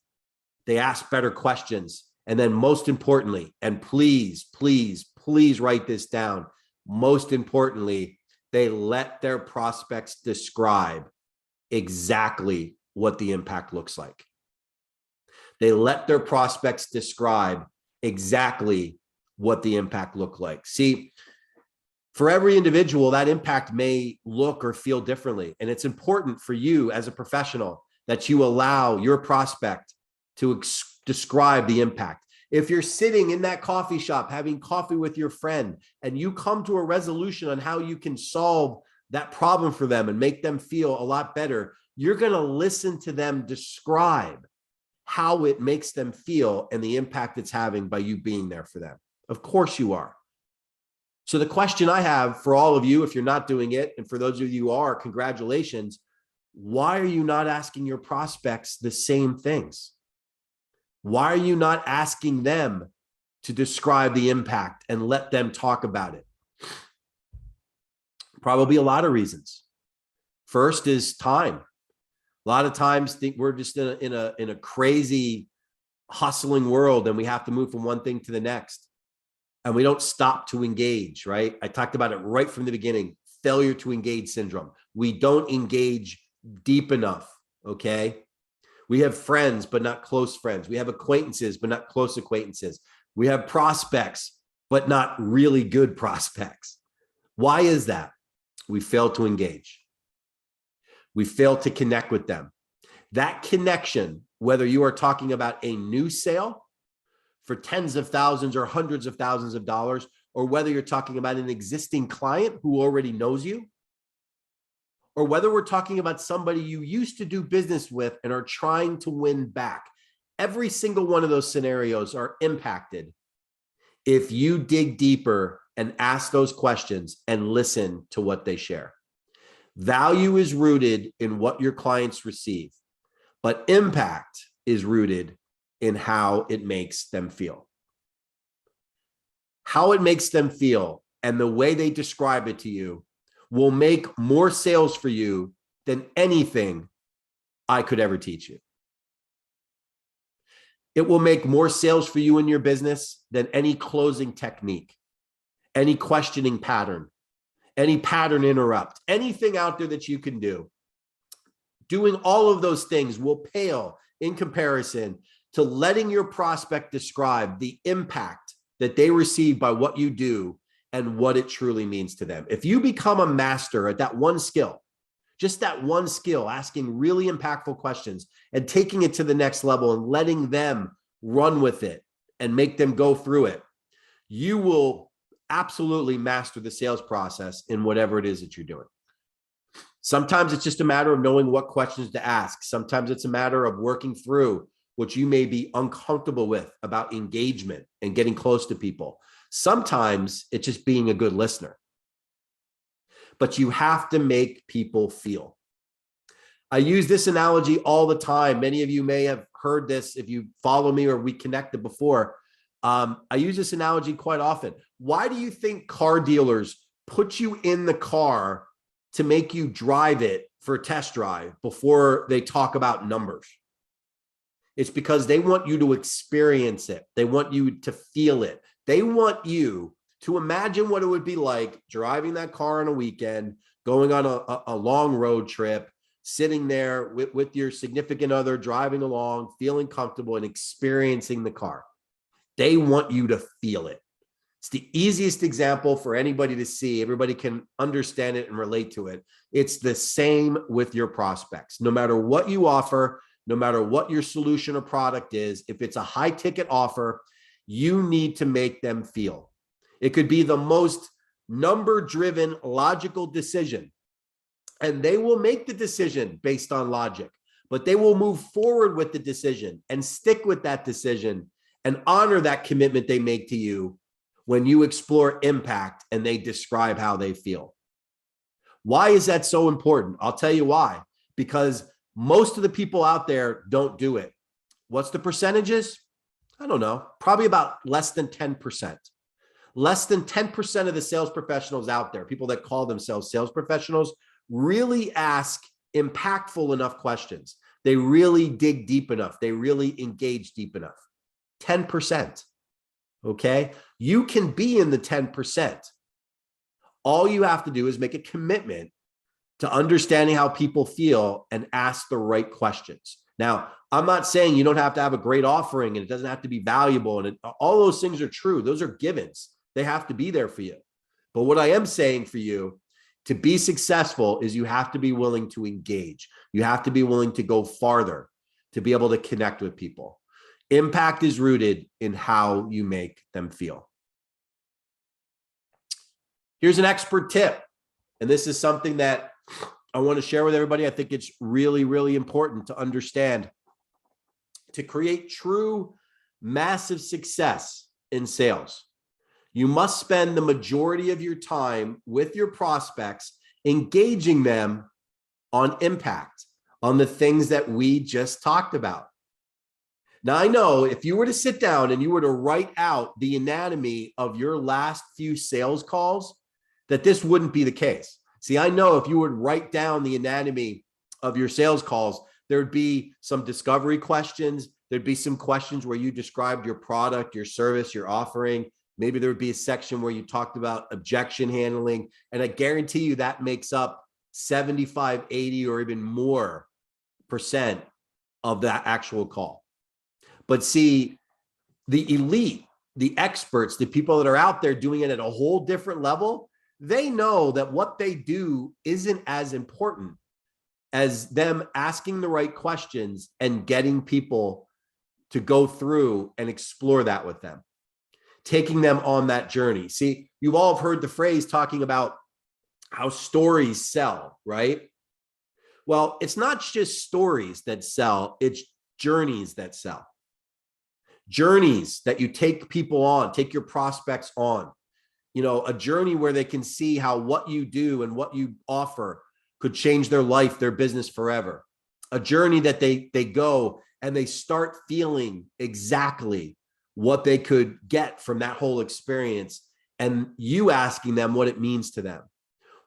They ask better questions. And then most importantly, and please, please, please write this down. Most importantly, they let their prospects describe exactly what the impact looks like. They let their prospects describe exactly what the impact looked like. See, for every individual, that impact may look or feel differently. And it's important for you as a professional that you allow your prospect to describe the impact. If you're sitting in that coffee shop having coffee with your friend and you come to a resolution on how you can solve that problem for them and make them feel a lot better, you're going to listen to them describe how it makes them feel and the impact it's having by you being there for them. Of course you are. So the question I have for all of you, if you're not doing it, and for those of you who are, congratulations. Why are you not asking your prospects the same things? Why are you not asking them to describe the impact and let them talk about it? Probably a lot of reasons. First is time. A lot of times think we're just in a crazy hustling world and we have to move from one thing to the next. And we don't stop to engage, right? I talked about it right from the beginning, failure to engage syndrome. We don't engage deep enough, okay? We have friends, but not close friends. We have acquaintances, but not close acquaintances. We have prospects, but not really good prospects. Why is that? We fail to engage. We fail to connect with them. That connection, whether you are talking about a new sale for tens of thousands or hundreds of thousands of dollars, or whether you're talking about an existing client who already knows you, or whether we're talking about somebody you used to do business with and are trying to win back, every single one of those scenarios are impacted if you dig deeper and ask those questions and listen to what they share. Value is rooted in what your clients receive, but impact is rooted in how it makes them feel. How it makes them feel and the way they describe it to you will make more sales for you than anything I could ever teach you. It will make more sales for you in your business than any closing technique, any questioning pattern, any pattern interrupt, anything out there that you can do. Doing all of those things will pale in comparison to letting your prospect describe the impact that they receive by what you do and what it truly means to them. If you become a master at that one skill, just that one skill, asking really impactful questions and taking it to the next level and letting them run with it and make them go through it, you will absolutely master the sales process in whatever it is that you're doing. Sometimes it's just a matter of knowing what questions to ask. Sometimes it's a matter of working through what you may be uncomfortable with about engagement and getting close to people. Sometimes it's just being a good listener. But you have to make people feel. I use this analogy all the time. Many of you may have heard this if you follow me or we connected before. I use this analogy quite often. Why do you think car dealers put you in the car to make you drive it for a test drive before they talk about numbers? It's because they want you to experience it. They want you to feel it. They want you to imagine what it would be like driving that car on a weekend, going on a long road trip, sitting there with your significant other, driving along, feeling comfortable and experiencing the car. They want you to feel it. It's the easiest example for anybody to see. Everybody can understand it and relate to it. It's the same with your prospects. No matter what you offer, no matter what your solution or product is, if it's a high ticket offer, you need to make them feel. It could be the most number-driven, logical decision, and they will make the decision based on logic, but they will move forward with the decision and stick with that decision and honor that commitment they make to you when you explore impact and they describe how they feel. Why is that so important? I'll tell you why. Because most of the people out there don't do it. What's the percentages? I don't know. Probably about less than 10%. Less than 10% of the sales professionals out there, people that call themselves sales professionals, really ask impactful enough questions. They really dig deep enough. They really engage deep enough. 10%. Okay? You can be in the 10%. All you have to do is make a commitment to understanding how people feel and ask the right questions. Now, I'm not saying you don't have to have a great offering and it doesn't have to be valuable, and all those things are true. Those are givens. They have to be there for you. But what I am saying for you to be successful is you have to be willing to engage. You have to be willing to go farther to be able to connect with people. Impact is rooted in how you make them feel. Here's an expert tip. And this is something that I want to share with everybody. I think it's really, really important to understand. To create true massive success in sales, you must spend the majority of your time with your prospects, engaging them on impact, on the things that we just talked about. Now, I know if you were to sit down and you were to write out the anatomy of your last few sales calls, that this wouldn't be the case. See, I know if you would write down the anatomy of your sales calls, there'd be some discovery questions. There'd be some questions where you described your product, your service, your offering. Maybe there would be a section where you talked about objection handling. And I guarantee you that makes up 75, 80, or even more % of that actual call. But see, the elite, the experts, the people that are out there doing it at a whole different level, they know that what they do isn't as important as them asking the right questions and getting people to go through and explore that with them, taking them on that journey. See, you've all heard the phrase talking about how stories sell, right? Well, it's not just stories that sell, it's journeys that sell. Journeys that you take people on, take your prospects on. A journey where they can see how what you do and what you offer could change their life, their business forever. A journey that they go and they start feeling exactly what they could get from that whole experience, and you asking them what it means to them.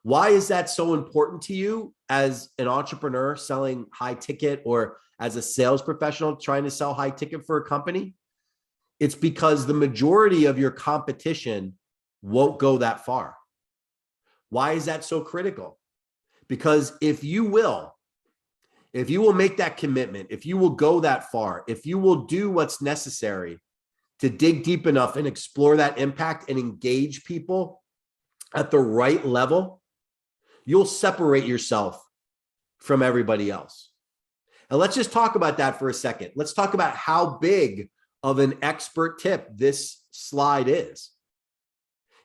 Why is that so important to you as an entrepreneur selling high ticket, or as a sales professional trying to sell high ticket for a company? It's because the majority of your competition won't go that far. Why is that so critical? Because if you will make that commitment, if you will go that far, if you will do what's necessary to dig deep enough and explore that impact and engage people at the right level, you'll separate yourself from everybody else. And let's just talk about that for a second. Let's talk about how big of an expert tip this slide is.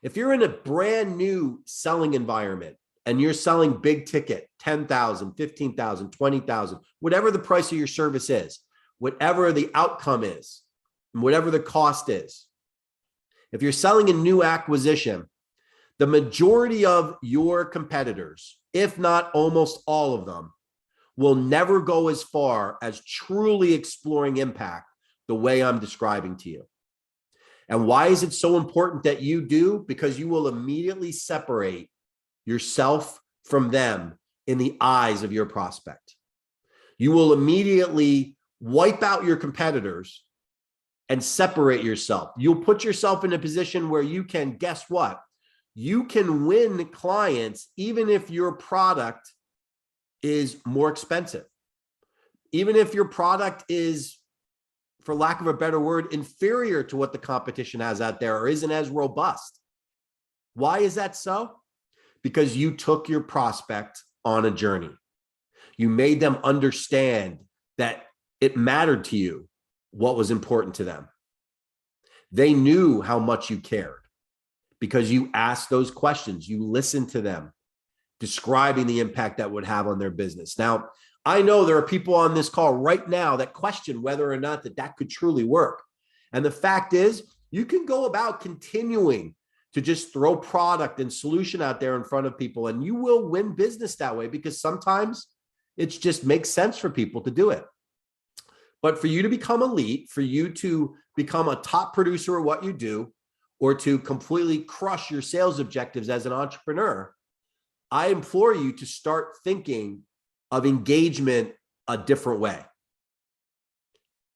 If you're in a brand new selling environment and you're selling big ticket, 10,000, 15,000, 20,000, whatever the price of your service is, whatever the outcome is, and whatever the cost is. If you're selling a new acquisition, the majority of your competitors, if not almost all of them, will never go as far as truly exploring impact the way I'm describing to you. And why is it so important that you do? Because you will immediately separate yourself from them in the eyes of your prospect. You will immediately wipe out your competitors and separate yourself. You'll put yourself in a position where you can, guess what? You can win clients even if your product is more expensive. Even if your product is, for lack of a better word, inferior to what the competition has out there or isn't as robust. Why is that so? Because you took your prospect on a journey. You made them understand that it mattered to you what was important to them. They knew how much you cared because you asked those questions. You listened to them, describing the impact that would have on their business. Now, I know there are people on this call right now that question whether or not that could truly work. And the fact is, you can go about continuing to just throw product and solution out there in front of people, and you will win business that way because sometimes it just makes sense for people to do it. But for you to become elite, for you to become a top producer at what you do, or to completely crush your sales objectives as an entrepreneur, I implore you to start thinking of engagement a different way.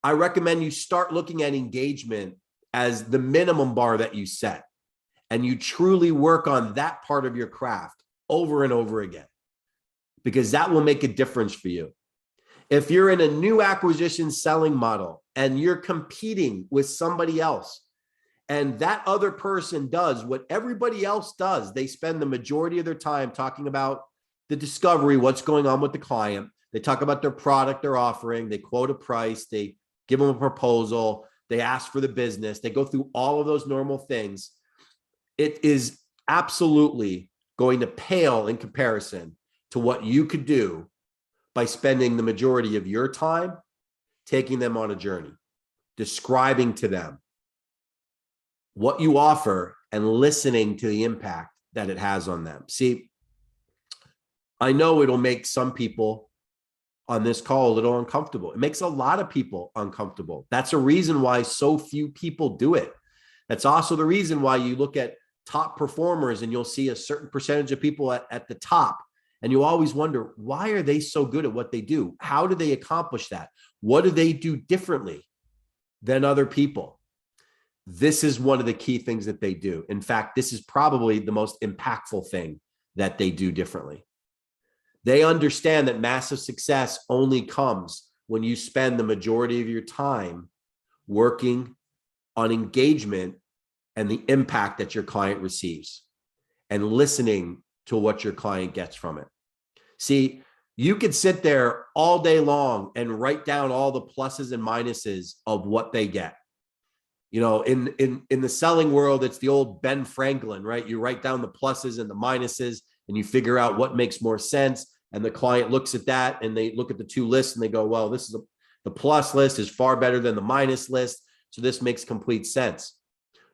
I recommend you start looking at engagement as the minimum bar that you set, and you truly work on that part of your craft over and over again, because that will make a difference for you. If you're in a new acquisition selling model and you're competing with somebody else, and that other person does what everybody else does, they spend the majority of their time talking about the discovery, what's going on with the client. They talk about their product they're offering. They quote a price. They give them a proposal. They ask for the business. They go through all of those normal things. It is absolutely going to pale in comparison to what you could do by spending the majority of your time taking them on a journey, describing to them what you offer and listening to the impact that it has on them. See, I know it'll make some people on this call a little uncomfortable. It makes a lot of people uncomfortable. That's a reason why so few people do it. That's also the reason why you look at top performers and you'll see a certain percentage of people at the top, and you always wonder, why are they so good at what they do? How do they accomplish that? What do they do differently than other people? This is one of the key things that they do. In fact, this is probably the most impactful thing that they do differently. They understand that massive success only comes when you spend the majority of your time working on engagement and the impact that your client receives. and listening to what your client gets from it. See, you could sit there all day long and write down all the pluses and minuses of what they get. You know, in the selling world, it's the old Ben Franklin, right? You write down the pluses and the minuses and you figure out what makes more sense. And the client looks at that and they look at the two lists and they go, well, the plus list is far better than the minus list. So this makes complete sense.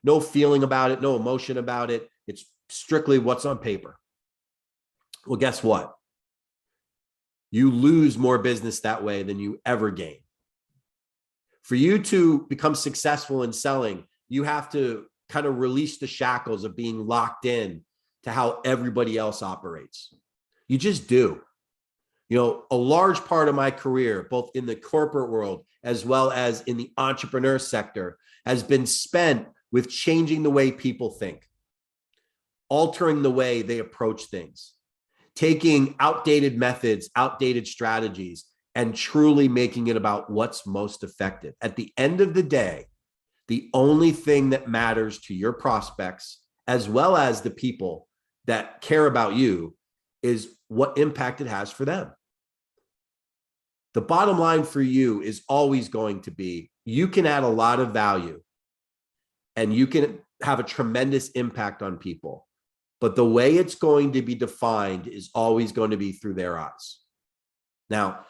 No feeling about it, no emotion about it. It's strictly what's on paper. Well, guess what? You lose more business that way than you ever gain. For you to become successful in selling, you have to kind of release the shackles of being locked in to how everybody else operates. You just do. You know, a large part of my career, both in the corporate world as well as in the entrepreneur sector, has been spent with changing the way people think, altering the way they approach things, taking outdated methods, outdated strategies, and truly making it about what's most effective. At the end of the day, the only thing that matters to your prospects, as well as the people that care about you, is what impact it has for them. The bottom line for you is always going to be, you can add a lot of value and you can have a tremendous impact on people, but the way it's going to be defined is always going to be through their eyes. Now,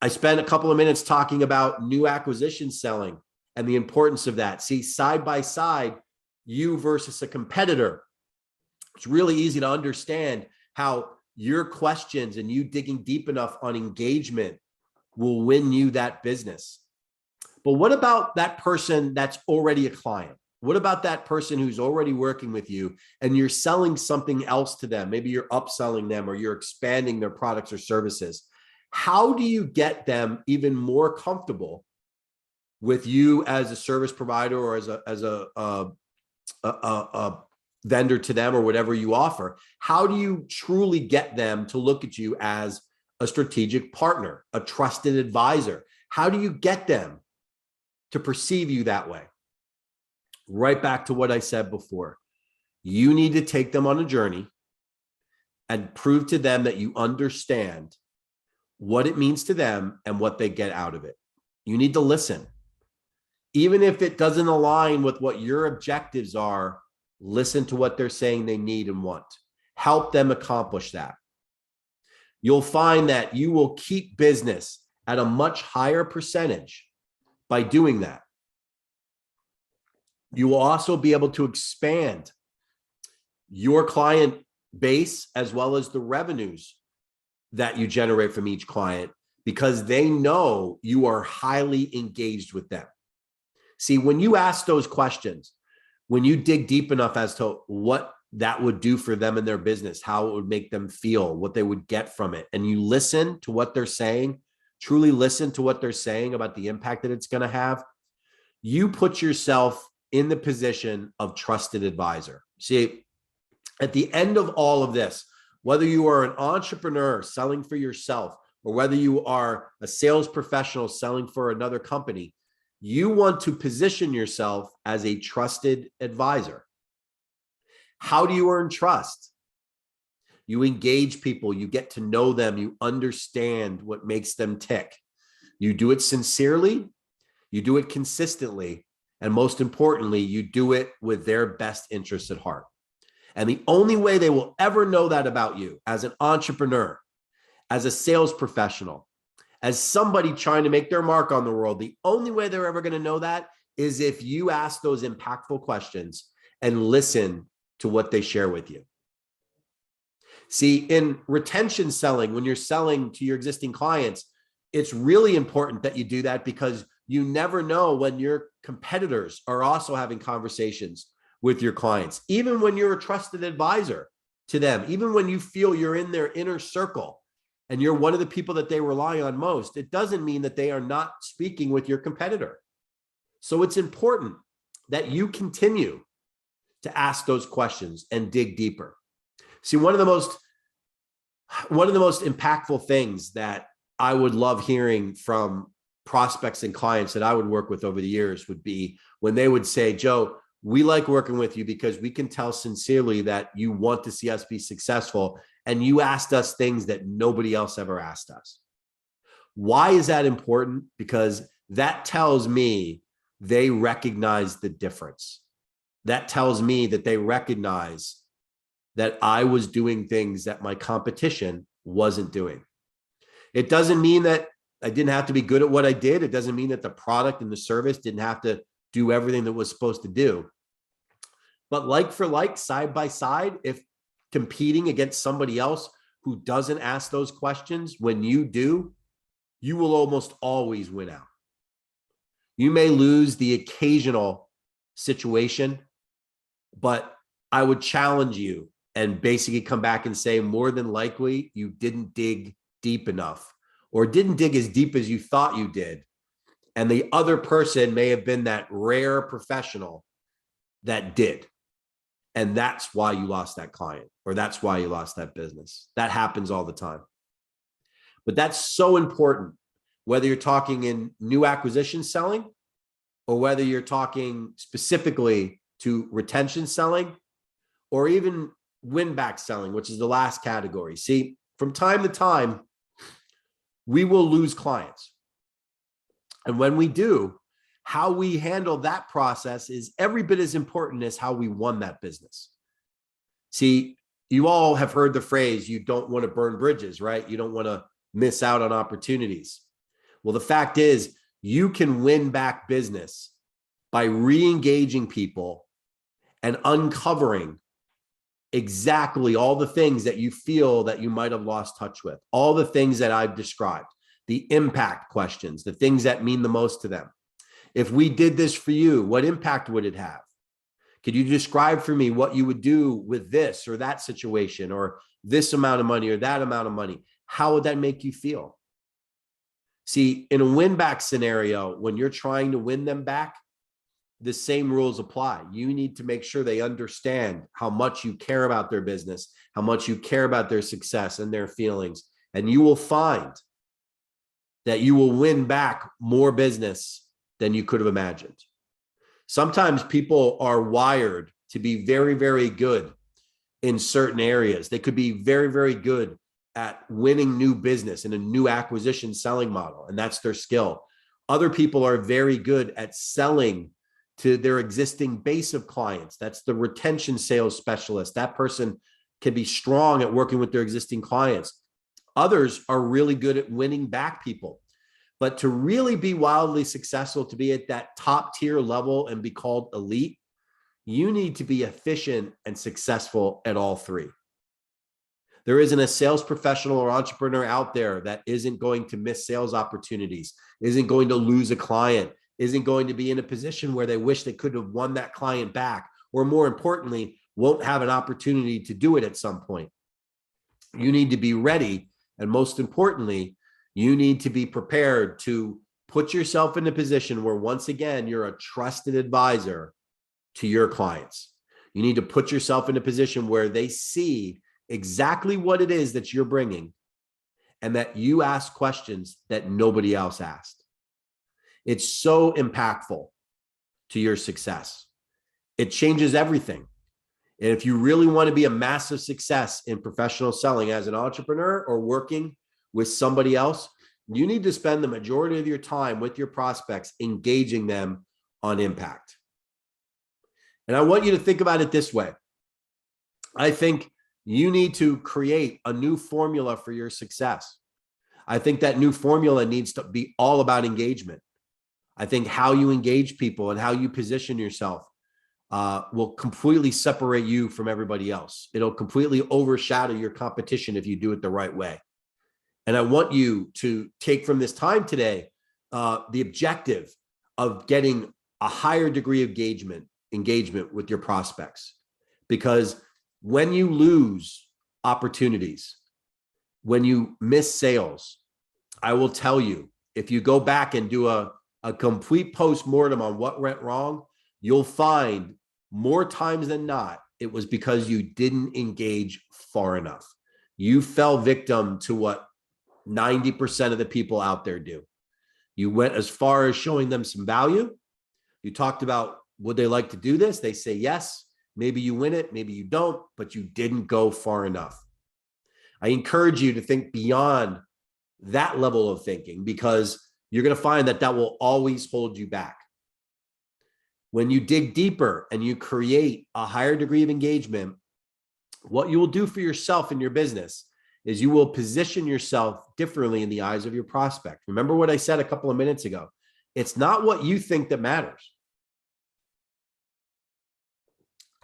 I spent a couple of minutes talking about new acquisition selling and the importance of that. See, side by side, you versus a competitor. It's really easy to understand how your questions and you digging deep enough on engagement will win you that business. But what about that person that's already a client? What about that person who's already working with you and you're selling something else to them? Maybe you're upselling them or you're expanding their products or services. How do you get them even more comfortable with you as a service provider or as a vendor to them or whatever you offer? How do you truly get them to look at you as a strategic partner, a trusted advisor? How do you get them to perceive you that way? Right back to what I said before. You need to take them on a journey and prove to them that you understand what it means to them and what they get out of it. You need to listen. Even if it doesn't align with what your objectives are, listen to what they're saying they need and want. Help them accomplish that. You'll find that you will keep business at a much higher percentage by doing that. You will also be able to expand your client base as well as the revenues that you generate from each client because they know you are highly engaged with them. See, when you ask those questions, when you dig deep enough as to what that would do for them in their business, how it would make them feel, what they would get from it, and you listen to what they're saying, truly listen to what they're saying about the impact that it's going to have, you put yourself in the position of trusted advisor. See, at the end of all of this, whether you are an entrepreneur selling for yourself or whether you are a sales professional selling for another company, you want to position yourself as a trusted advisor. How do you earn trust? You engage people, you get to know them, you understand what makes them tick. You do it sincerely, you do it consistently, and most importantly, you do it with their best interests at heart. And the only way they will ever know that about you as an entrepreneur, as a sales professional, as somebody trying to make their mark on the world, the only way they're ever going to know that is if you ask those impactful questions and listen to what they share with you. See, in retention selling, when you're selling to your existing clients, it's really important that you do that because you never know when your competitors are also having conversations with your clients. Even when you're a trusted advisor to them, even when you feel you're in their inner circle and you're one of the people that they rely on most, it doesn't mean that they are not speaking with your competitor. So it's important that you continue to ask those questions and dig deeper. See, one of the most impactful things that I would love hearing from prospects and clients that I would work with over the years would be when they would say, Joe, We like working with you because we can tell sincerely that you want to see us be successful, and you asked us things that nobody else ever asked us. Why is that important? Because that tells me they recognize the difference. That tells me that they recognize that I was doing things that my competition wasn't doing. It doesn't mean that I didn't have to be good at what I did. It doesn't mean that the product and the service didn't have to do everything that was supposed to do. But like for like, side by side, if competing against somebody else who doesn't ask those questions, when you do, you will almost always win out. You may lose the occasional situation, but I would challenge you and basically come back and say, more than likely, you didn't dig deep enough, or didn't dig as deep as you thought you did. And the other person may have been that rare professional that did. And that's why you lost that client, or that's why you lost that business. That happens all the time. But that's so important, whether you're talking in new acquisition selling, or whether you're talking specifically to retention selling, or even win back selling, which is the last category. See, from time to time, we will lose clients. And when we do, how we handle that process is every bit as important as how we won that business. See, you all have heard the phrase, you don't want to burn bridges, right? You don't want to miss out on opportunities. Well, the fact is, you can win back business by re-engaging people and uncovering exactly all the things that you feel that you might have lost touch with, all the things that I've described, the impact questions, the things that mean the most to them. If we did this for you, what impact would it have? Could you describe for me what you would do with this or that situation, or this amount of money or that amount of money? How would that make you feel? See, in a win back scenario, when you're trying to win them back, the same rules apply. You need to make sure they understand how much you care about their business, how much you care about their success and their feelings. And you will find that you will win back more business than you could have imagined. Sometimes people are wired to be very, very good in certain areas. They could be very, very good at winning new business in a new acquisition selling model, and that's their skill. Other people are very good at selling to their existing base of clients. That's the retention sales specialist. That person can be strong at working with their existing clients. Others are really good at winning back people. But to really be wildly successful, to be at that top tier level and be called elite, you need to be efficient and successful at all three. There isn't a sales professional or entrepreneur out there that isn't going to miss sales opportunities, isn't going to lose a client, isn't going to be in a position where they wish they could have won that client back, or more importantly, won't have an opportunity to do it at some point. You need to be ready. And most importantly, you need to be prepared to put yourself in a position where, once again, you're a trusted advisor to your clients. You need to put yourself in a position where they see exactly what it is that you're bringing, and that you ask questions that nobody else asked. It's so impactful to your success. It changes everything. And if you really want to be a massive success in professional selling as an entrepreneur or working with somebody else, you need to spend the majority of your time with your prospects, engaging them on impact. And I want you to think about it this way. I think you need to create a new formula for your success. I think that new formula needs to be all about engagement. I think how you engage people and how you position yourself will completely separate you from everybody else. It'll completely overshadow your competition if you do it the right way. And I want you to take from this time today the objective of getting a higher degree of engagement with your prospects. Because when you lose opportunities, when you miss sales, I will tell you, if you go back and do a complete post-mortem on what went wrong, you'll find more times than not, it was because you didn't engage far enough. You fell victim to what 90% of the people out there do. You went as far as showing them some value. You talked about Would they like to do this? They say yes. Maybe you win it, maybe you don't, but you didn't go far enough. I encourage you to think beyond that level of thinking, because you're going to find that that will always hold you back. When you dig deeper and you create a higher degree of engagement, what you will do for yourself in your business is you will position yourself differently in the eyes of your prospect. Remember what I said a couple of minutes ago. It's not what you think that matters.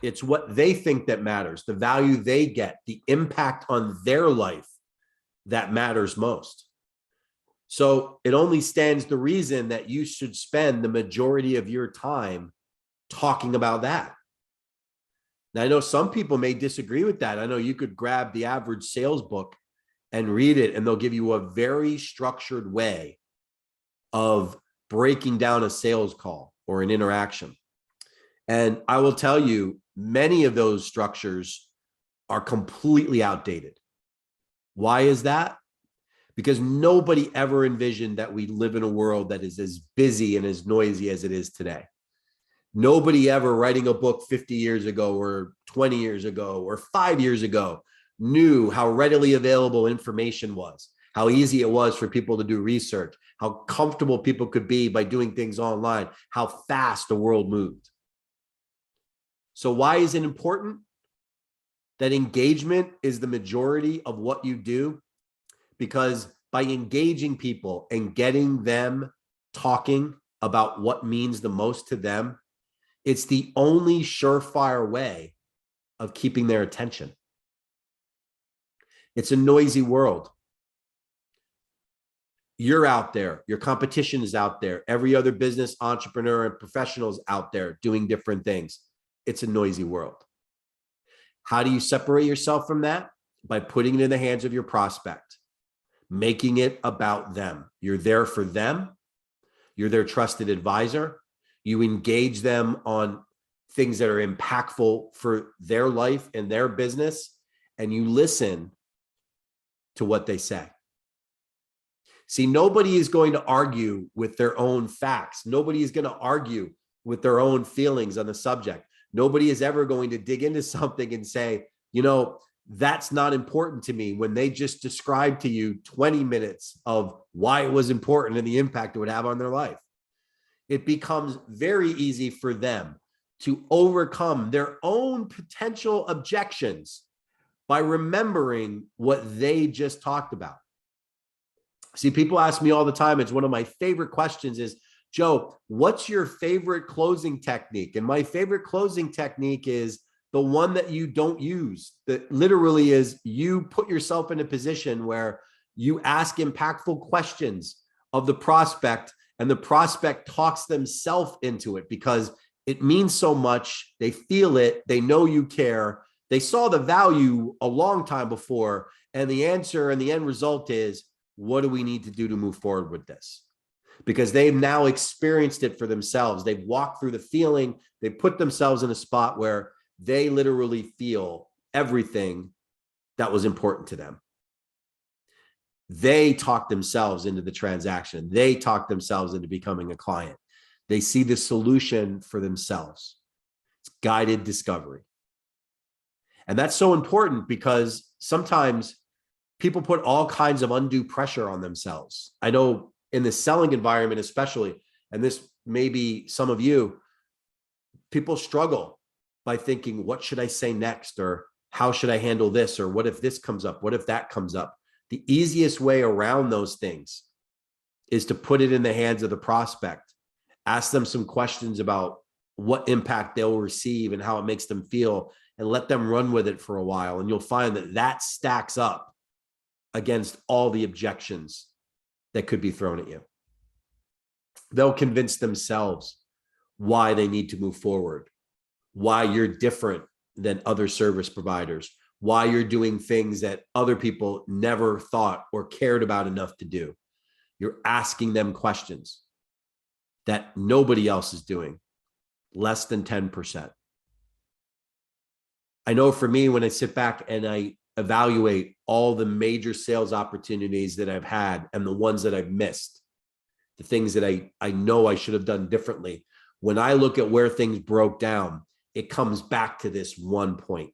It's what they think that matters, the value they get, the impact on their life that matters most. So it only stands to reason that you should spend the majority of your time talking about that. Now, I know some people may disagree with that. I know you could grab the average sales book and read it, and they'll give you a very structured way of breaking down a sales call or an interaction. And I will tell you, many of those structures are completely outdated. Why is that? Because nobody ever envisioned that we live in a world that is as busy and as noisy as it is today. Nobody ever writing a book 50 years ago or 20 years ago or 5 years ago knew how readily available information was, how easy it was for people to do research, how comfortable people could be by doing things online, how fast the world moved. So why is it important that engagement is the majority of what you do? Because by engaging people and getting them talking about what means the most to them, it's the only surefire way of keeping their attention. It's a noisy world. You're out there. Your competition is out there. Every other business entrepreneur and professional is out there doing different things. It's a noisy world. How do you separate yourself from that? By putting it in the hands of your prospect, making it about them. You're there for them. You're their trusted advisor. You engage them on things that are impactful for their life and their business, and you listen to what they say. See, nobody is going to argue with their own facts. Nobody is going to argue with their own feelings on the subject. Nobody is ever going to dig into something and say, you know, that's not important to me, when they just described to you 20 minutes of why it was important and the impact it would have on their life. It becomes very easy for them to overcome their own potential objections by remembering what they just talked about. See, people ask me all the time, it's one of my favorite questions is, Joe, what's your favorite closing technique? And my favorite closing technique is the one that you don't use. That literally is, you put yourself in a position where you ask impactful questions of the prospect, and the prospect talks themselves into it because it means so much. They feel it. They know you care. They saw the value a long time before. And the answer and the end result is, what do we need to do to move forward with this? Because they've now experienced it for themselves. They've walked through the feeling. They put themselves in a spot where they literally feel everything that was important to them. They talk themselves into the transaction. They talk themselves into becoming a client. They see the solution for themselves. It's guided discovery. And that's so important because sometimes people put all kinds of undue pressure on themselves. I know in the selling environment, especially, and this may be some of you, people struggle by thinking, what should I say next? Or how should I handle this? Or what if this comes up? What if that comes up? The easiest way around those things is to put it in the hands of the prospect. Ask them some questions about what impact they'll receive and how it makes them feel, and let them run with it for a while. And you'll find that that stacks up against all the objections that could be thrown at you. They'll convince themselves why they need to move forward, why you're different than other service providers, why you're doing things that other people never thought or cared about enough to do. You're asking them questions that nobody else is doing, less than 10%. I know for me, when I sit back and I evaluate all the major sales opportunities that I've had and the ones that I've missed, the things that I know I should have done differently, When I look at where things broke down, it comes back to this one point.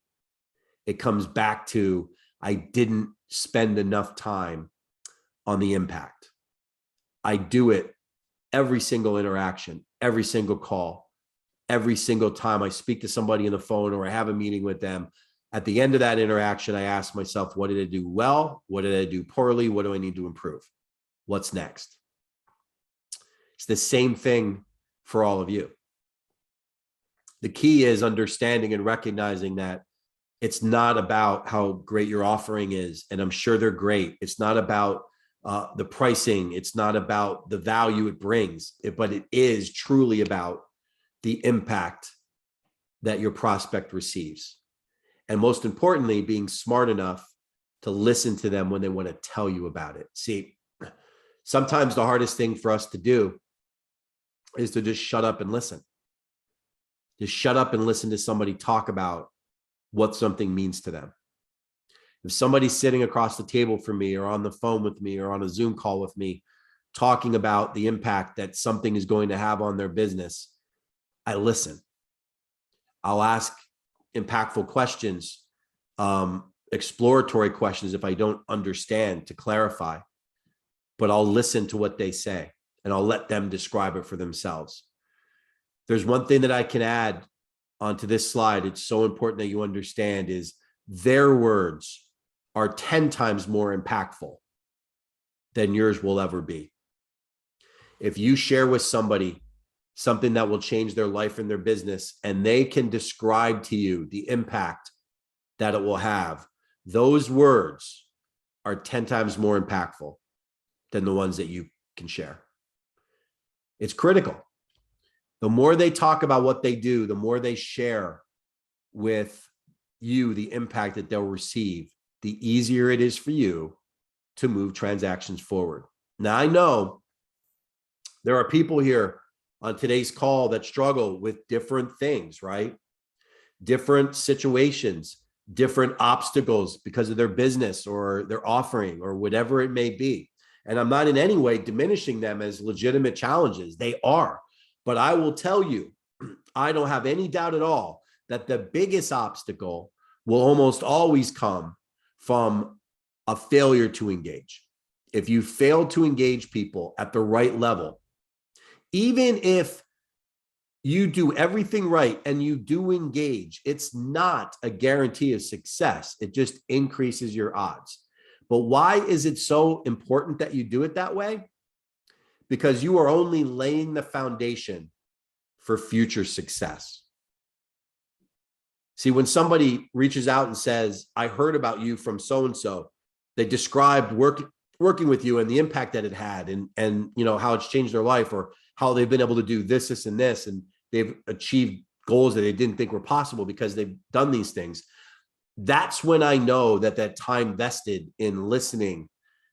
It comes back to, I didn't spend enough time on the impact. I do it every single interaction, every single call, every single time I speak to somebody on the phone or I have a meeting with them. At the end of that interaction, I ask myself, what did I do well? What did I do poorly? What do I need to improve? What's next? It's the same thing for all of you. The key is understanding and recognizing that it's not about how great your offering is, and I'm sure they're great. It's not about the pricing. It's not about the value it brings, but it is truly about the impact that your prospect receives. And most importantly, being smart enough to listen to them when they want to tell you about it. See, sometimes the hardest thing for us to do is to just shut up and listen. Just shut up and listen to somebody talk about what something means to them. If somebody's sitting across the table from me or on the phone with me or on a Zoom call with me, talking about the impact that something is going to have on their business, I listen. I'll ask impactful questions, exploratory questions if I don't understand, to clarify, but I'll listen to what they say and I'll let them describe it for themselves. There's one thing that I can add onto this slide. It's so important that you understand is their words are 10 times more impactful than yours will ever be. If you share with somebody something that will change their life and their business, and they can describe to you the impact that it will have, those words are 10 times more impactful than the ones that you can share. It's critical. The more they talk about what they do, the more they share with you the impact that they'll receive, the easier it is for you to move transactions forward. Now, I know there are people here on today's call that struggle with different things, right? Different situations, different obstacles because of their business or their offering or whatever it may be. And I'm not in any way diminishing them as legitimate challenges. They are. But I will tell you, I don't have any doubt at all that the biggest obstacle will almost always come from a failure to engage. If you fail to engage people at the right level, even if you do everything right and you do engage, it's not a guarantee of success. It just increases your odds. But why is it so important that you do it that way? Because you are only laying the foundation for future success. See, when somebody reaches out and says, I heard about you from so-and-so, they described working with you and the impact that it had and you know, how it's changed their life, or how they've been able to do this, and this, and they've achieved goals that they didn't think were possible because they've done these things. That's when I know that that time vested in listening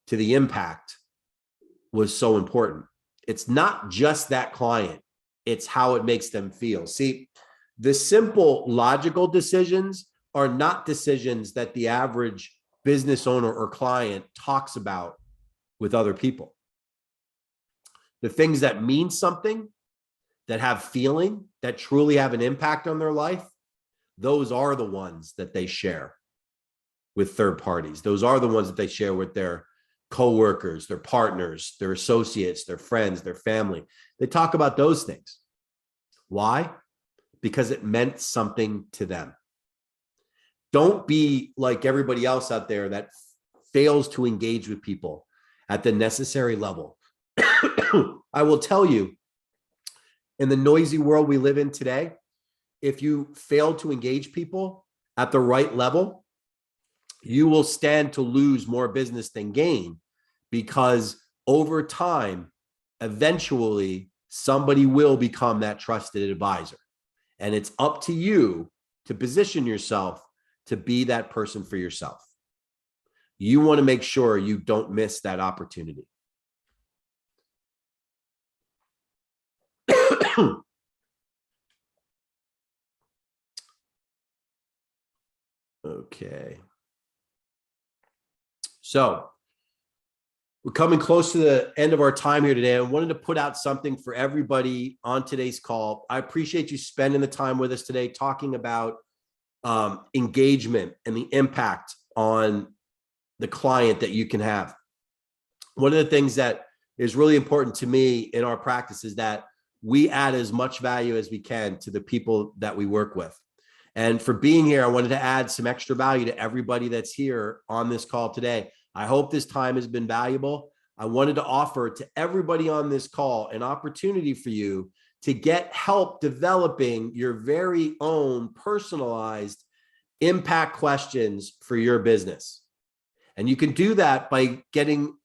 to the impact was so important. It's not just that client, it's how it makes them feel. See, the simple logical decisions are not decisions that the average business owner or client talks about with other people. The things that mean something, that have feeling, that truly have an impact on their life, those are the ones that they share with third parties. Those are the ones that they share with their coworkers, their partners, their associates, their friends, their family. They talk about those things. Why? Because it meant something to them. Don't be like everybody else out there that fails to engage with people at the necessary level. I will tell you, in the noisy world we live in today, if you fail to engage people at the right level, you will stand to lose more business than gain, because over time, eventually, somebody will become that trusted advisor. And it's up to you to position yourself to be that person for yourself. You want to make sure you don't miss that opportunity. Okay. So We're coming close to the end of our time here today. I wanted to put out something for everybody on today's call. I appreciate you spending the time with us today talking about engagement and the impact on the client that you can have. One of the things that is really important to me in our practice is that we add as much value as we can to the people that we work with. And for being here, I wanted to add some extra value to everybody that's here on this call today. I hope this time has been valuable. I wanted to offer to everybody on this call an opportunity for you to get help developing your very own personalized impact questions for your business. And you can do that by getting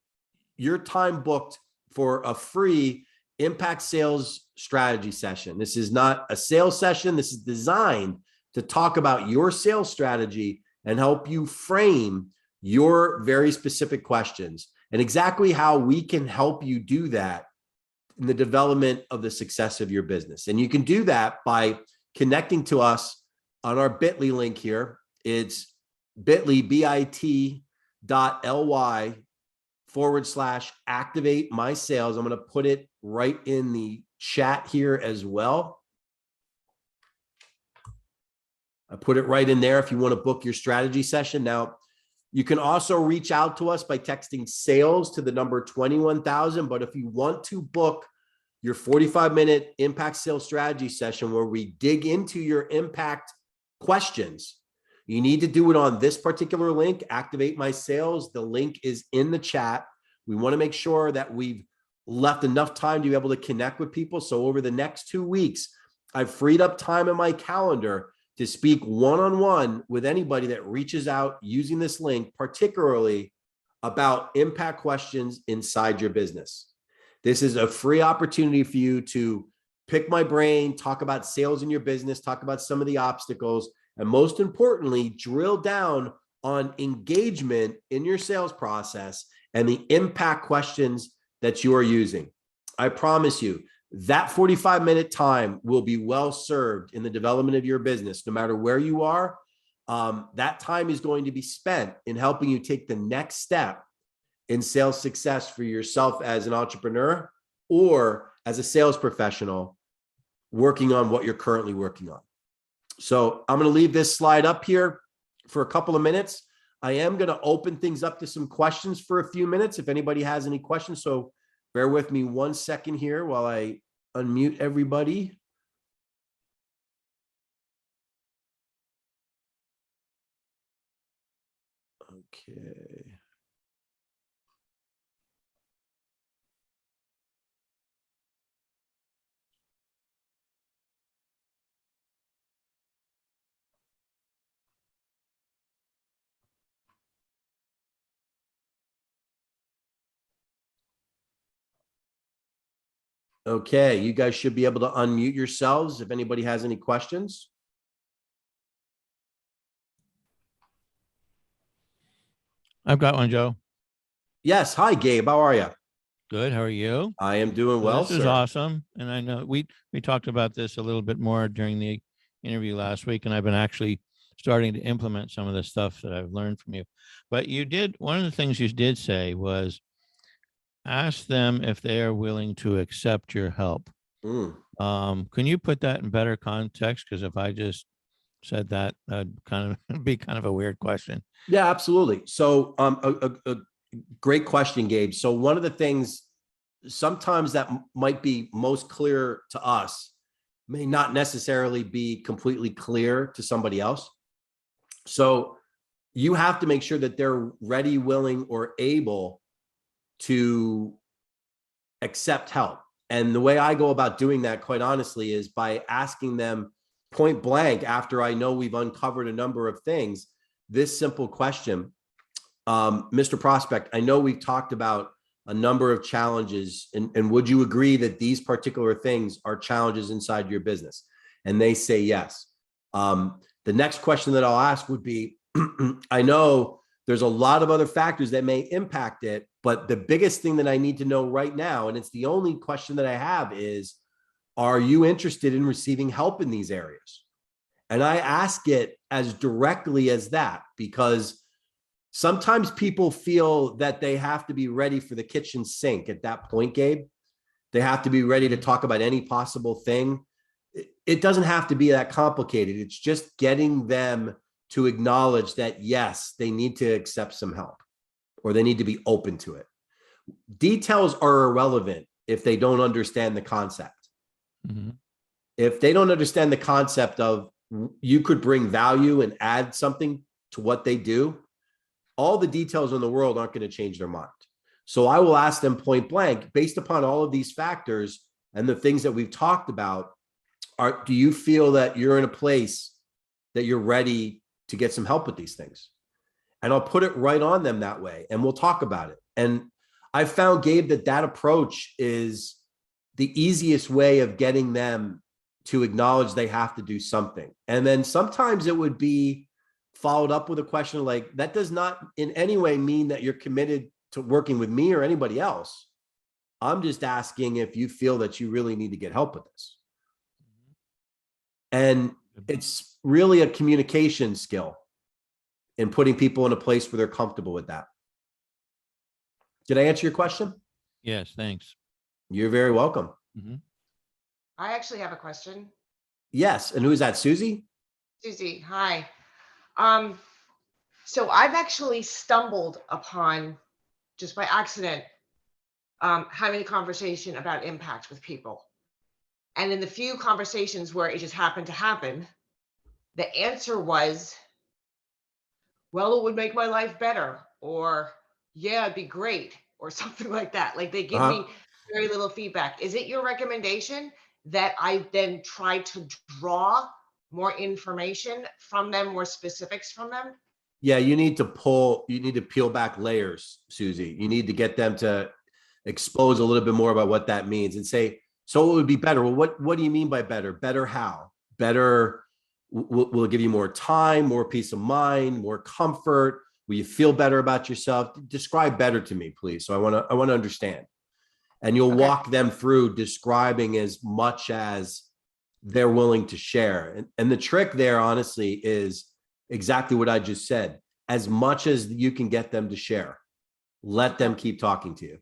your time booked for a free impact sales strategy session. This is not a sales session. This is designed to talk about your sales strategy and help you frame your very specific questions and exactly how we can help you do that in the development of the success of your business. And you can do that by connecting to us on our bit.ly link here. It's bit.ly, bit.ly/activate my sales. I'm going to put it right in the chat here as well. I put it right in there if you want to book your strategy session. Now, you can also reach out to us by texting sales to the number 21,000. But if you want to book your 45-minute impact sales strategy session where we dig into your impact questions, you need to do it on this particular link, Activate My Sales. The link is in the chat. We want to make sure that we've left enough time to be able to connect with people. So over the next 2 weeks, I've freed up time in my calendar to speak one-on-one with anybody that reaches out using this link, particularly about impact questions inside your business. This is a free opportunity for you to pick my brain, talk about sales in your business, talk about some of the obstacles, and most importantly, drill down on engagement in your sales process and the impact questions that you are using. I promise you, that 45-minute time will be well served in the development of your business, no matter where you are. That time is going to be spent in helping you take the next step in sales success for yourself as an entrepreneur or as a sales professional working on what you're currently working on. So I'm going to leave this slide up here for a couple of minutes. I am going to open things up to some questions for a few minutes if anybody has any questions. So bear with me 1 second here while I unmute everybody. Okay. Okay, you guys should be able to unmute yourselves if anybody has any questions. I've got one, Joe. Yes. Hi, Gabe. How are you? Good. How are you? I am doing well, This is sir. awesome. And I know we talked about this a little bit more during the interview last week, and I've been actually starting to implement some of the stuff that I've learned from you. But one of the things you did say was ask them if they are willing to accept your help. Can you put that in better context? Because if I just said that, that'd be kind of a weird question. Yeah, absolutely. So a great question, Gabe. So one of the things sometimes that might be most clear to us may not necessarily be completely clear to somebody else. So you have to make sure that they're ready, willing, or able to accept help. And the way I go about doing that, quite honestly, is by asking them point blank after I know we've uncovered a number of things, this simple question, Mr. Prospect, I know we've talked about a number of challenges, and would you agree that these particular things are challenges inside your business? And they say yes. The next question that I'll ask would be, I know there's a lot of other factors that may impact it, but the biggest thing that I need to know right now, and it's the only question that I have, is, are you interested in receiving help in these areas? And I ask it as directly as that, because Sometimes people feel that they have to be ready for the kitchen sink at that point, Gabe. They have to be ready to talk about any possible thing. It doesn't have to be that complicated. It's just getting them to acknowledge that, yes, they need to accept some help or they need to be open to it. Details are irrelevant if they don't understand the concept. Mm-hmm. If they don't understand the concept of you could bring value and add something to what they do, all the details in the world aren't going to change their mind. So I will ask them point blank, based upon all of these factors and the things that we've talked about, do you feel that you're in a place that you're ready to get some help with these things? And I'll put it right on them that way, and we'll talk about it. And I found, Gabe, that approach is the easiest way of getting them to acknowledge they have to do something. And then sometimes it would be followed up with a question like, that does not in any way mean that you're committed to working with me or anybody else. I'm just asking if you feel that you really need to get help with this. And it's really a communication skill in putting people in a place where they're comfortable with that. Did I answer your question? Yes, thanks. You're very welcome. Mm-hmm. I actually have a question. Yes. And who is that, Susie? Susie, hi. So I've actually stumbled upon, just by accident, having a conversation about impact with people. And in the few conversations where it just happened to happen, the answer was, well, it would make my life better, or yeah, it'd be great, or something like that. Like they give me very little feedback. Is it your recommendation that I then try to draw more information from them, more specifics from them? Yeah, you need to peel back layers, Susie. You need to get them to expose a little bit more about what that means and say, so it would be better. Well, what do you mean by better? Better how? Better will it give you more time, more peace of mind, more comfort? Will you feel better about yourself? Describe better to me, please. So I want to understand. And you'll walk them through describing as much as they're willing to share. And the trick there, honestly, is exactly what I just said. As much as you can get them to share, let them keep talking to you.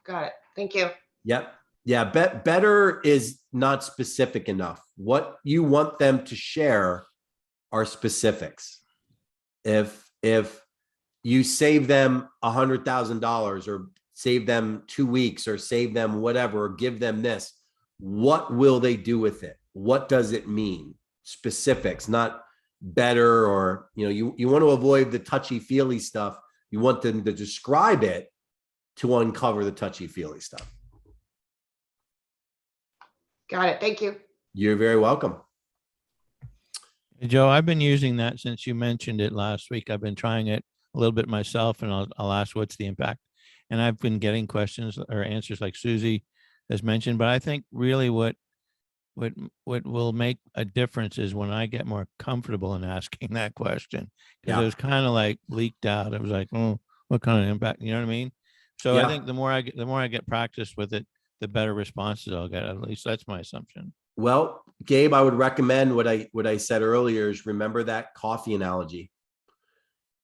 Got it. Thank you. Yep. Yeah. Better is not specific enough. What you want them to share are specifics. If you save them $100,000 or save them 2 weeks or save them whatever, or give them this, what will they do with it? What does it mean? Specifics, not better, or, you want to avoid the touchy-feely stuff. You want them to describe it to uncover the touchy-feely stuff. Got it. Thank you. You're very welcome. Hey, Joe, I've been using that since you mentioned it last week. I've been trying it a little bit myself, and I'll ask what's the impact. And I've been getting questions or answers like Susie has mentioned. But I think really what will make a difference is when I get more comfortable in asking that question, because it was kind of like leaked out. It was like, oh, what kind of impact? You know what I mean? So I think the more I get practice with it, the better responses I'll get. At least that's my assumption. Well, Gabe, I would recommend what I said earlier is remember that coffee analogy.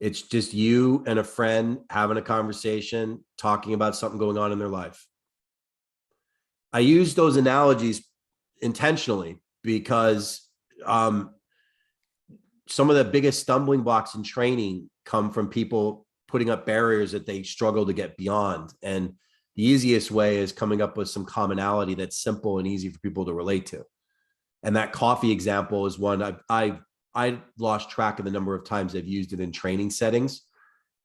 It's just you and a friend having a conversation, talking about something going on in their life. I use those analogies intentionally because some of the biggest stumbling blocks in training come from people putting up barriers that they struggle to get beyond. And the easiest way is coming up with some commonality that's simple and easy for people to relate to. And that coffee example is one I lost track of the number of times I've used it in training settings.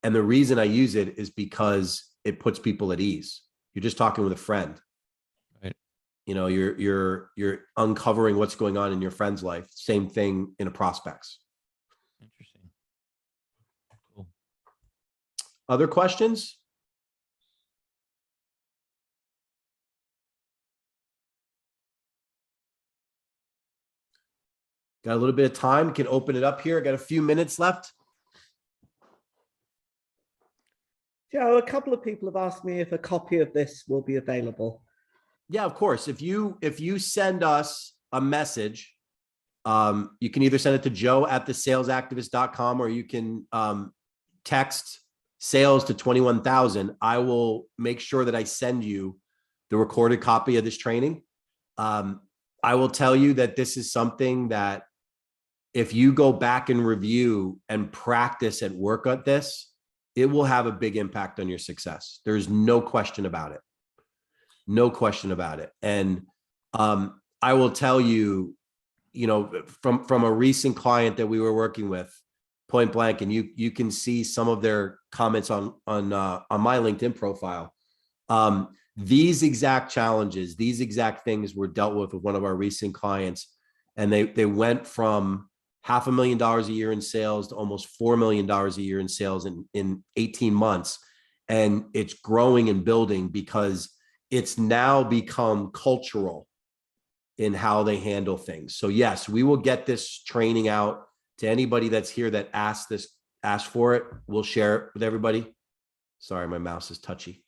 And the reason I use it is because it puts people at ease. You're just talking with a friend. Right. You're uncovering what's going on in your friend's life. Same thing in a prospect's. Interesting. Cool. Other questions? Got a little bit of time. Can open it up here. I got a few minutes left. Joe, a couple of people have asked me if a copy of this will be available. Yeah, of course. If you send us a message, you can either send it to joe@thesalesactivist.com, or you can text sales to 21,000, I will make sure that I send you the recorded copy of this training. I will tell you that this is something that if you go back and review and practice and work at this, it will have a big impact on your success. There's no question about it. No question about it. And I will tell you, from a recent client that we were working with, point blank, and you can see some of their comments on my LinkedIn profile. These exact challenges, these exact things were dealt with one of our recent clients, and they went from $500,000 a year in sales to almost $4 million a year in sales in 18 months. And it's growing and building because it's now become cultural in how they handle things. So yes, we will get this training out to anybody that's here that asked for it. We'll share it with everybody. Sorry, my mouse is touchy.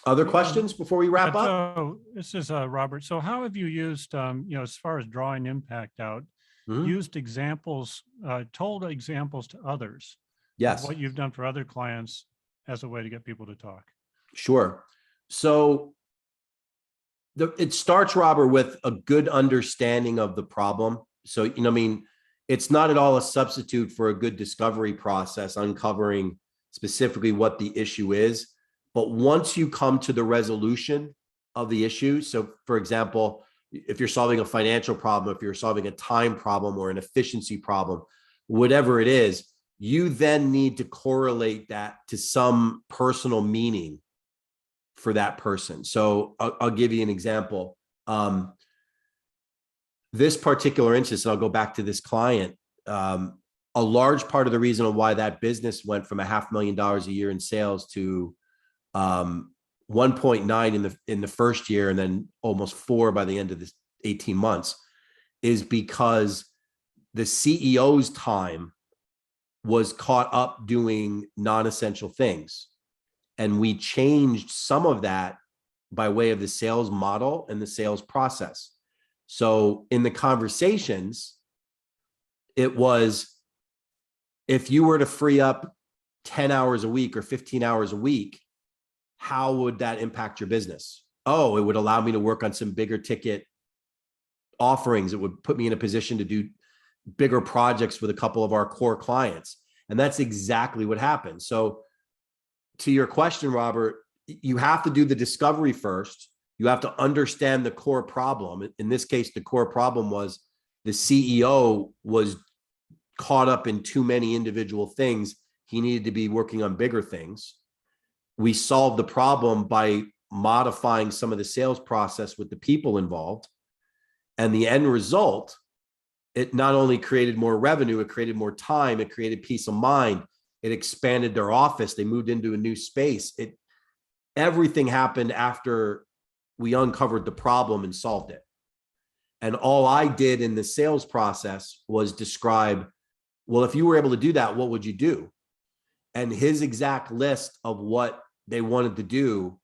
Other questions before we wrap up? So this is Robert. So how have you used, as far as drawing impact out, used examples, told examples to others? Yes. Of what you've done for other clients as a way to get people to talk? Sure. So it starts, Robert, with a good understanding of the problem. So, it's not at all a substitute for a good discovery process, uncovering specifically what the issue is. But once you come to the resolution of the issue, so for example, if you're solving a financial problem, if you're solving a time problem or an efficiency problem, whatever it is, you then need to correlate that to some personal meaning for that person. So I'll give you an example. This particular instance, and I'll go back to this client, a large part of the reason why that business went from $500,000 a year in sales to 1.9 in the first year, and then almost 4 by the end of this 18 months, is because the CEO's time was caught up doing non-essential things. And we changed some of that by way of the sales model and the sales process. So in the conversations, it was, if you were to free up 10 hours a week or 15 hours a week, how would that impact your business? Oh, it would allow me to work on some bigger ticket offerings. It would put me in a position to do bigger projects with a couple of our core clients. And that's exactly what happened. So to your question, Robert, you have to do the discovery first. You have to understand the core problem. In this case, the core problem was the CEO was caught up in too many individual things. He needed to be working on bigger things. We solved the problem by modifying some of the sales process with the people involved. And the end result, it not only created more revenue, it created more time, it created peace of mind, it expanded their office, they moved into a new space. Everything happened after we uncovered the problem and solved it. And all I did in the sales process was describe, well, if you were able to do that, what would you do? And his exact list of what they wanted to do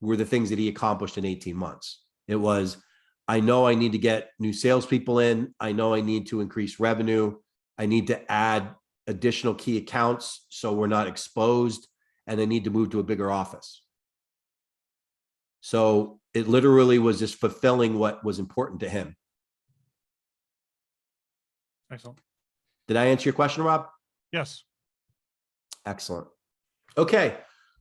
were the things that he accomplished in 18 months. It was, I know I need to get new salespeople in. I know I need to increase revenue. I need to add additional key accounts so we're not exposed, and I need to move to a bigger office. So it literally was just fulfilling what was important to him. Excellent. Did I answer your question, Rob? Yes. Excellent. Okay.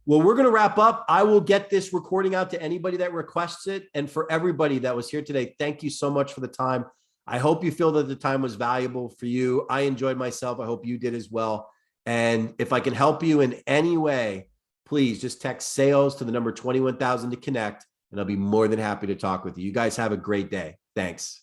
Well, we're going to wrap up. I will get this recording out to anybody that requests it. And for everybody that was here today, thank you so much for the time. I hope you feel that the time was valuable for you. I enjoyed myself. I hope you did as well. And if I can help you in any way, please just text sales to the number 21,000 to connect, and I'll be more than happy to talk with you. You guys have a great day. Thanks.